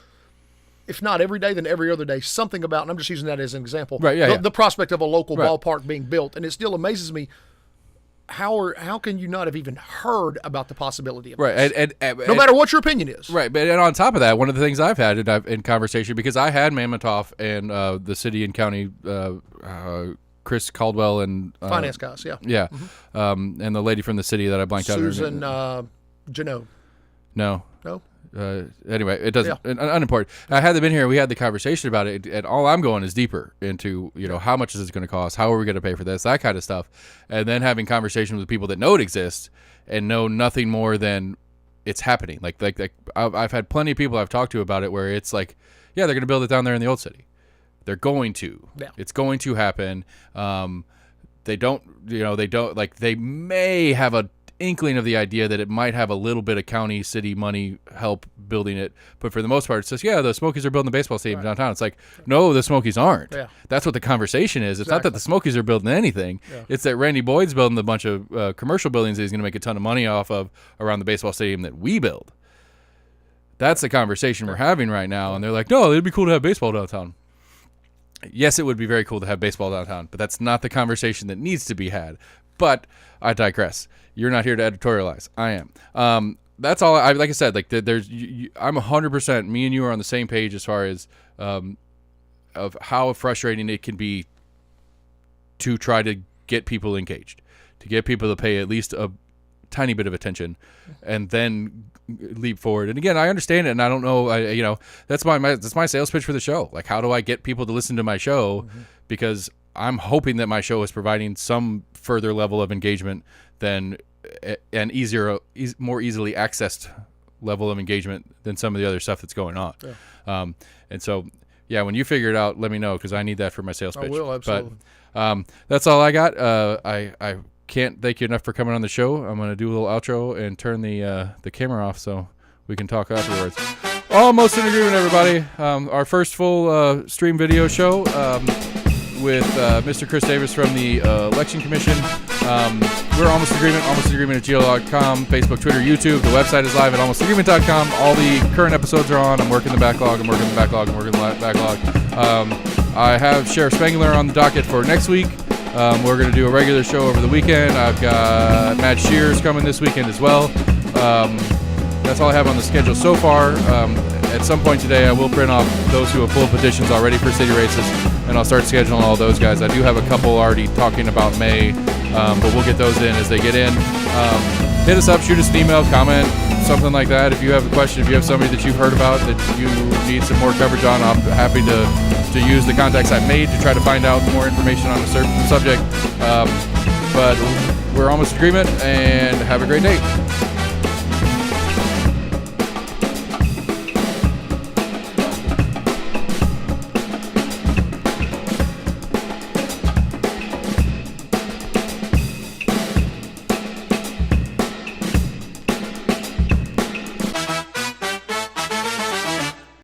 Speaker 2: if not every day, then every other day, something about, and I'm just using that as an example,
Speaker 1: right, yeah,
Speaker 2: the prospect of a local ballpark being built. And it still amazes me. How can you not have even heard about the possibility of this?
Speaker 1: And
Speaker 2: no matter what your opinion is.
Speaker 1: Right, but and on top of that, one of the things I've had in conversation, because I had Mammoth and the city and county, Chris Caldwell and
Speaker 2: finance guys, yeah.
Speaker 1: Yeah, and the lady from the city that I blanked out.
Speaker 2: Susan Janot.
Speaker 1: No.
Speaker 2: No?
Speaker 1: Anyway, it doesn't unimportant. I had them in here. We had the conversation about it, and all I'm going is deeper into how much is this going to cost, how are we going to pay for this, that kind of stuff, and then having conversations with people that know it exists and know nothing more than it's happening. Like I've had plenty of people I've talked to about it where it's like, yeah, they're going to build it down there in the old city. They're going to.
Speaker 2: Yeah.
Speaker 1: It's going to happen. They may have a inkling of the idea that it might have a little bit of county city money help building it, but for the most part it says, yeah, the Smokies are building the baseball stadium downtown. It's like, no, the Smokies aren't.
Speaker 2: Yeah.
Speaker 1: That's what the conversation is. It's not that the Smokies are building anything. It's that Randy Boyd's building a bunch of commercial buildings that he's going to make a ton of money off of around the baseball stadium that we build. That's the conversation we're having right now, and they're like, no, it'd be cool to have baseball downtown. Yes, it would be very cool to have baseball downtown, but that's not the conversation that needs to be had. But I digress. You're not here to editorialize. I am. That's all. Like I said, like there's. I'm 100%. Me and you are on the same page as far as of how frustrating it can be to try to get people engaged, to get people to pay at least a tiny bit of attention, and then leap forward. And again, I understand it, and I don't know. That's my sales pitch for the show. Like, how do I get people to listen to my show? Mm-hmm. Because I'm hoping that my show is providing some further level of engagement than an more easily accessed level of engagement than some of the other stuff that's going on. Yeah. And so, yeah, when you figure it out, let me know, because I need that for my sales pitch.
Speaker 2: I will, absolutely.
Speaker 1: But that's all I got. I can't thank you enough for coming on the show. I'm going to do a little outro and turn the camera off so we can talk afterwards. Almost in agreement, everybody. Our first full stream video show with Mr. Chris Davis from the Election Commission. We're Almost in Agreement at gmail.com, Facebook, Twitter, YouTube. The website is live at almostagreement.com. All the current episodes are on. I'm working the backlog. I have Sheriff Spangler on the docket for next week. We're going to do a regular show over the weekend. I've got Matt Shears coming this weekend as well. That's all I have on the schedule so far. At some point today, I will print off those who have pulled petitions already for city races, and I'll start scheduling all those guys. I do have a couple already talking about May, but we'll get those in as they get in. Hit us up, shoot us an email, comment, something like that. If you have a question, if you have somebody that you've heard about that you need some more coverage on, I'm happy to use the contacts I've made to try to find out more information on a certain subject. But we're almost in agreement, and have a great day.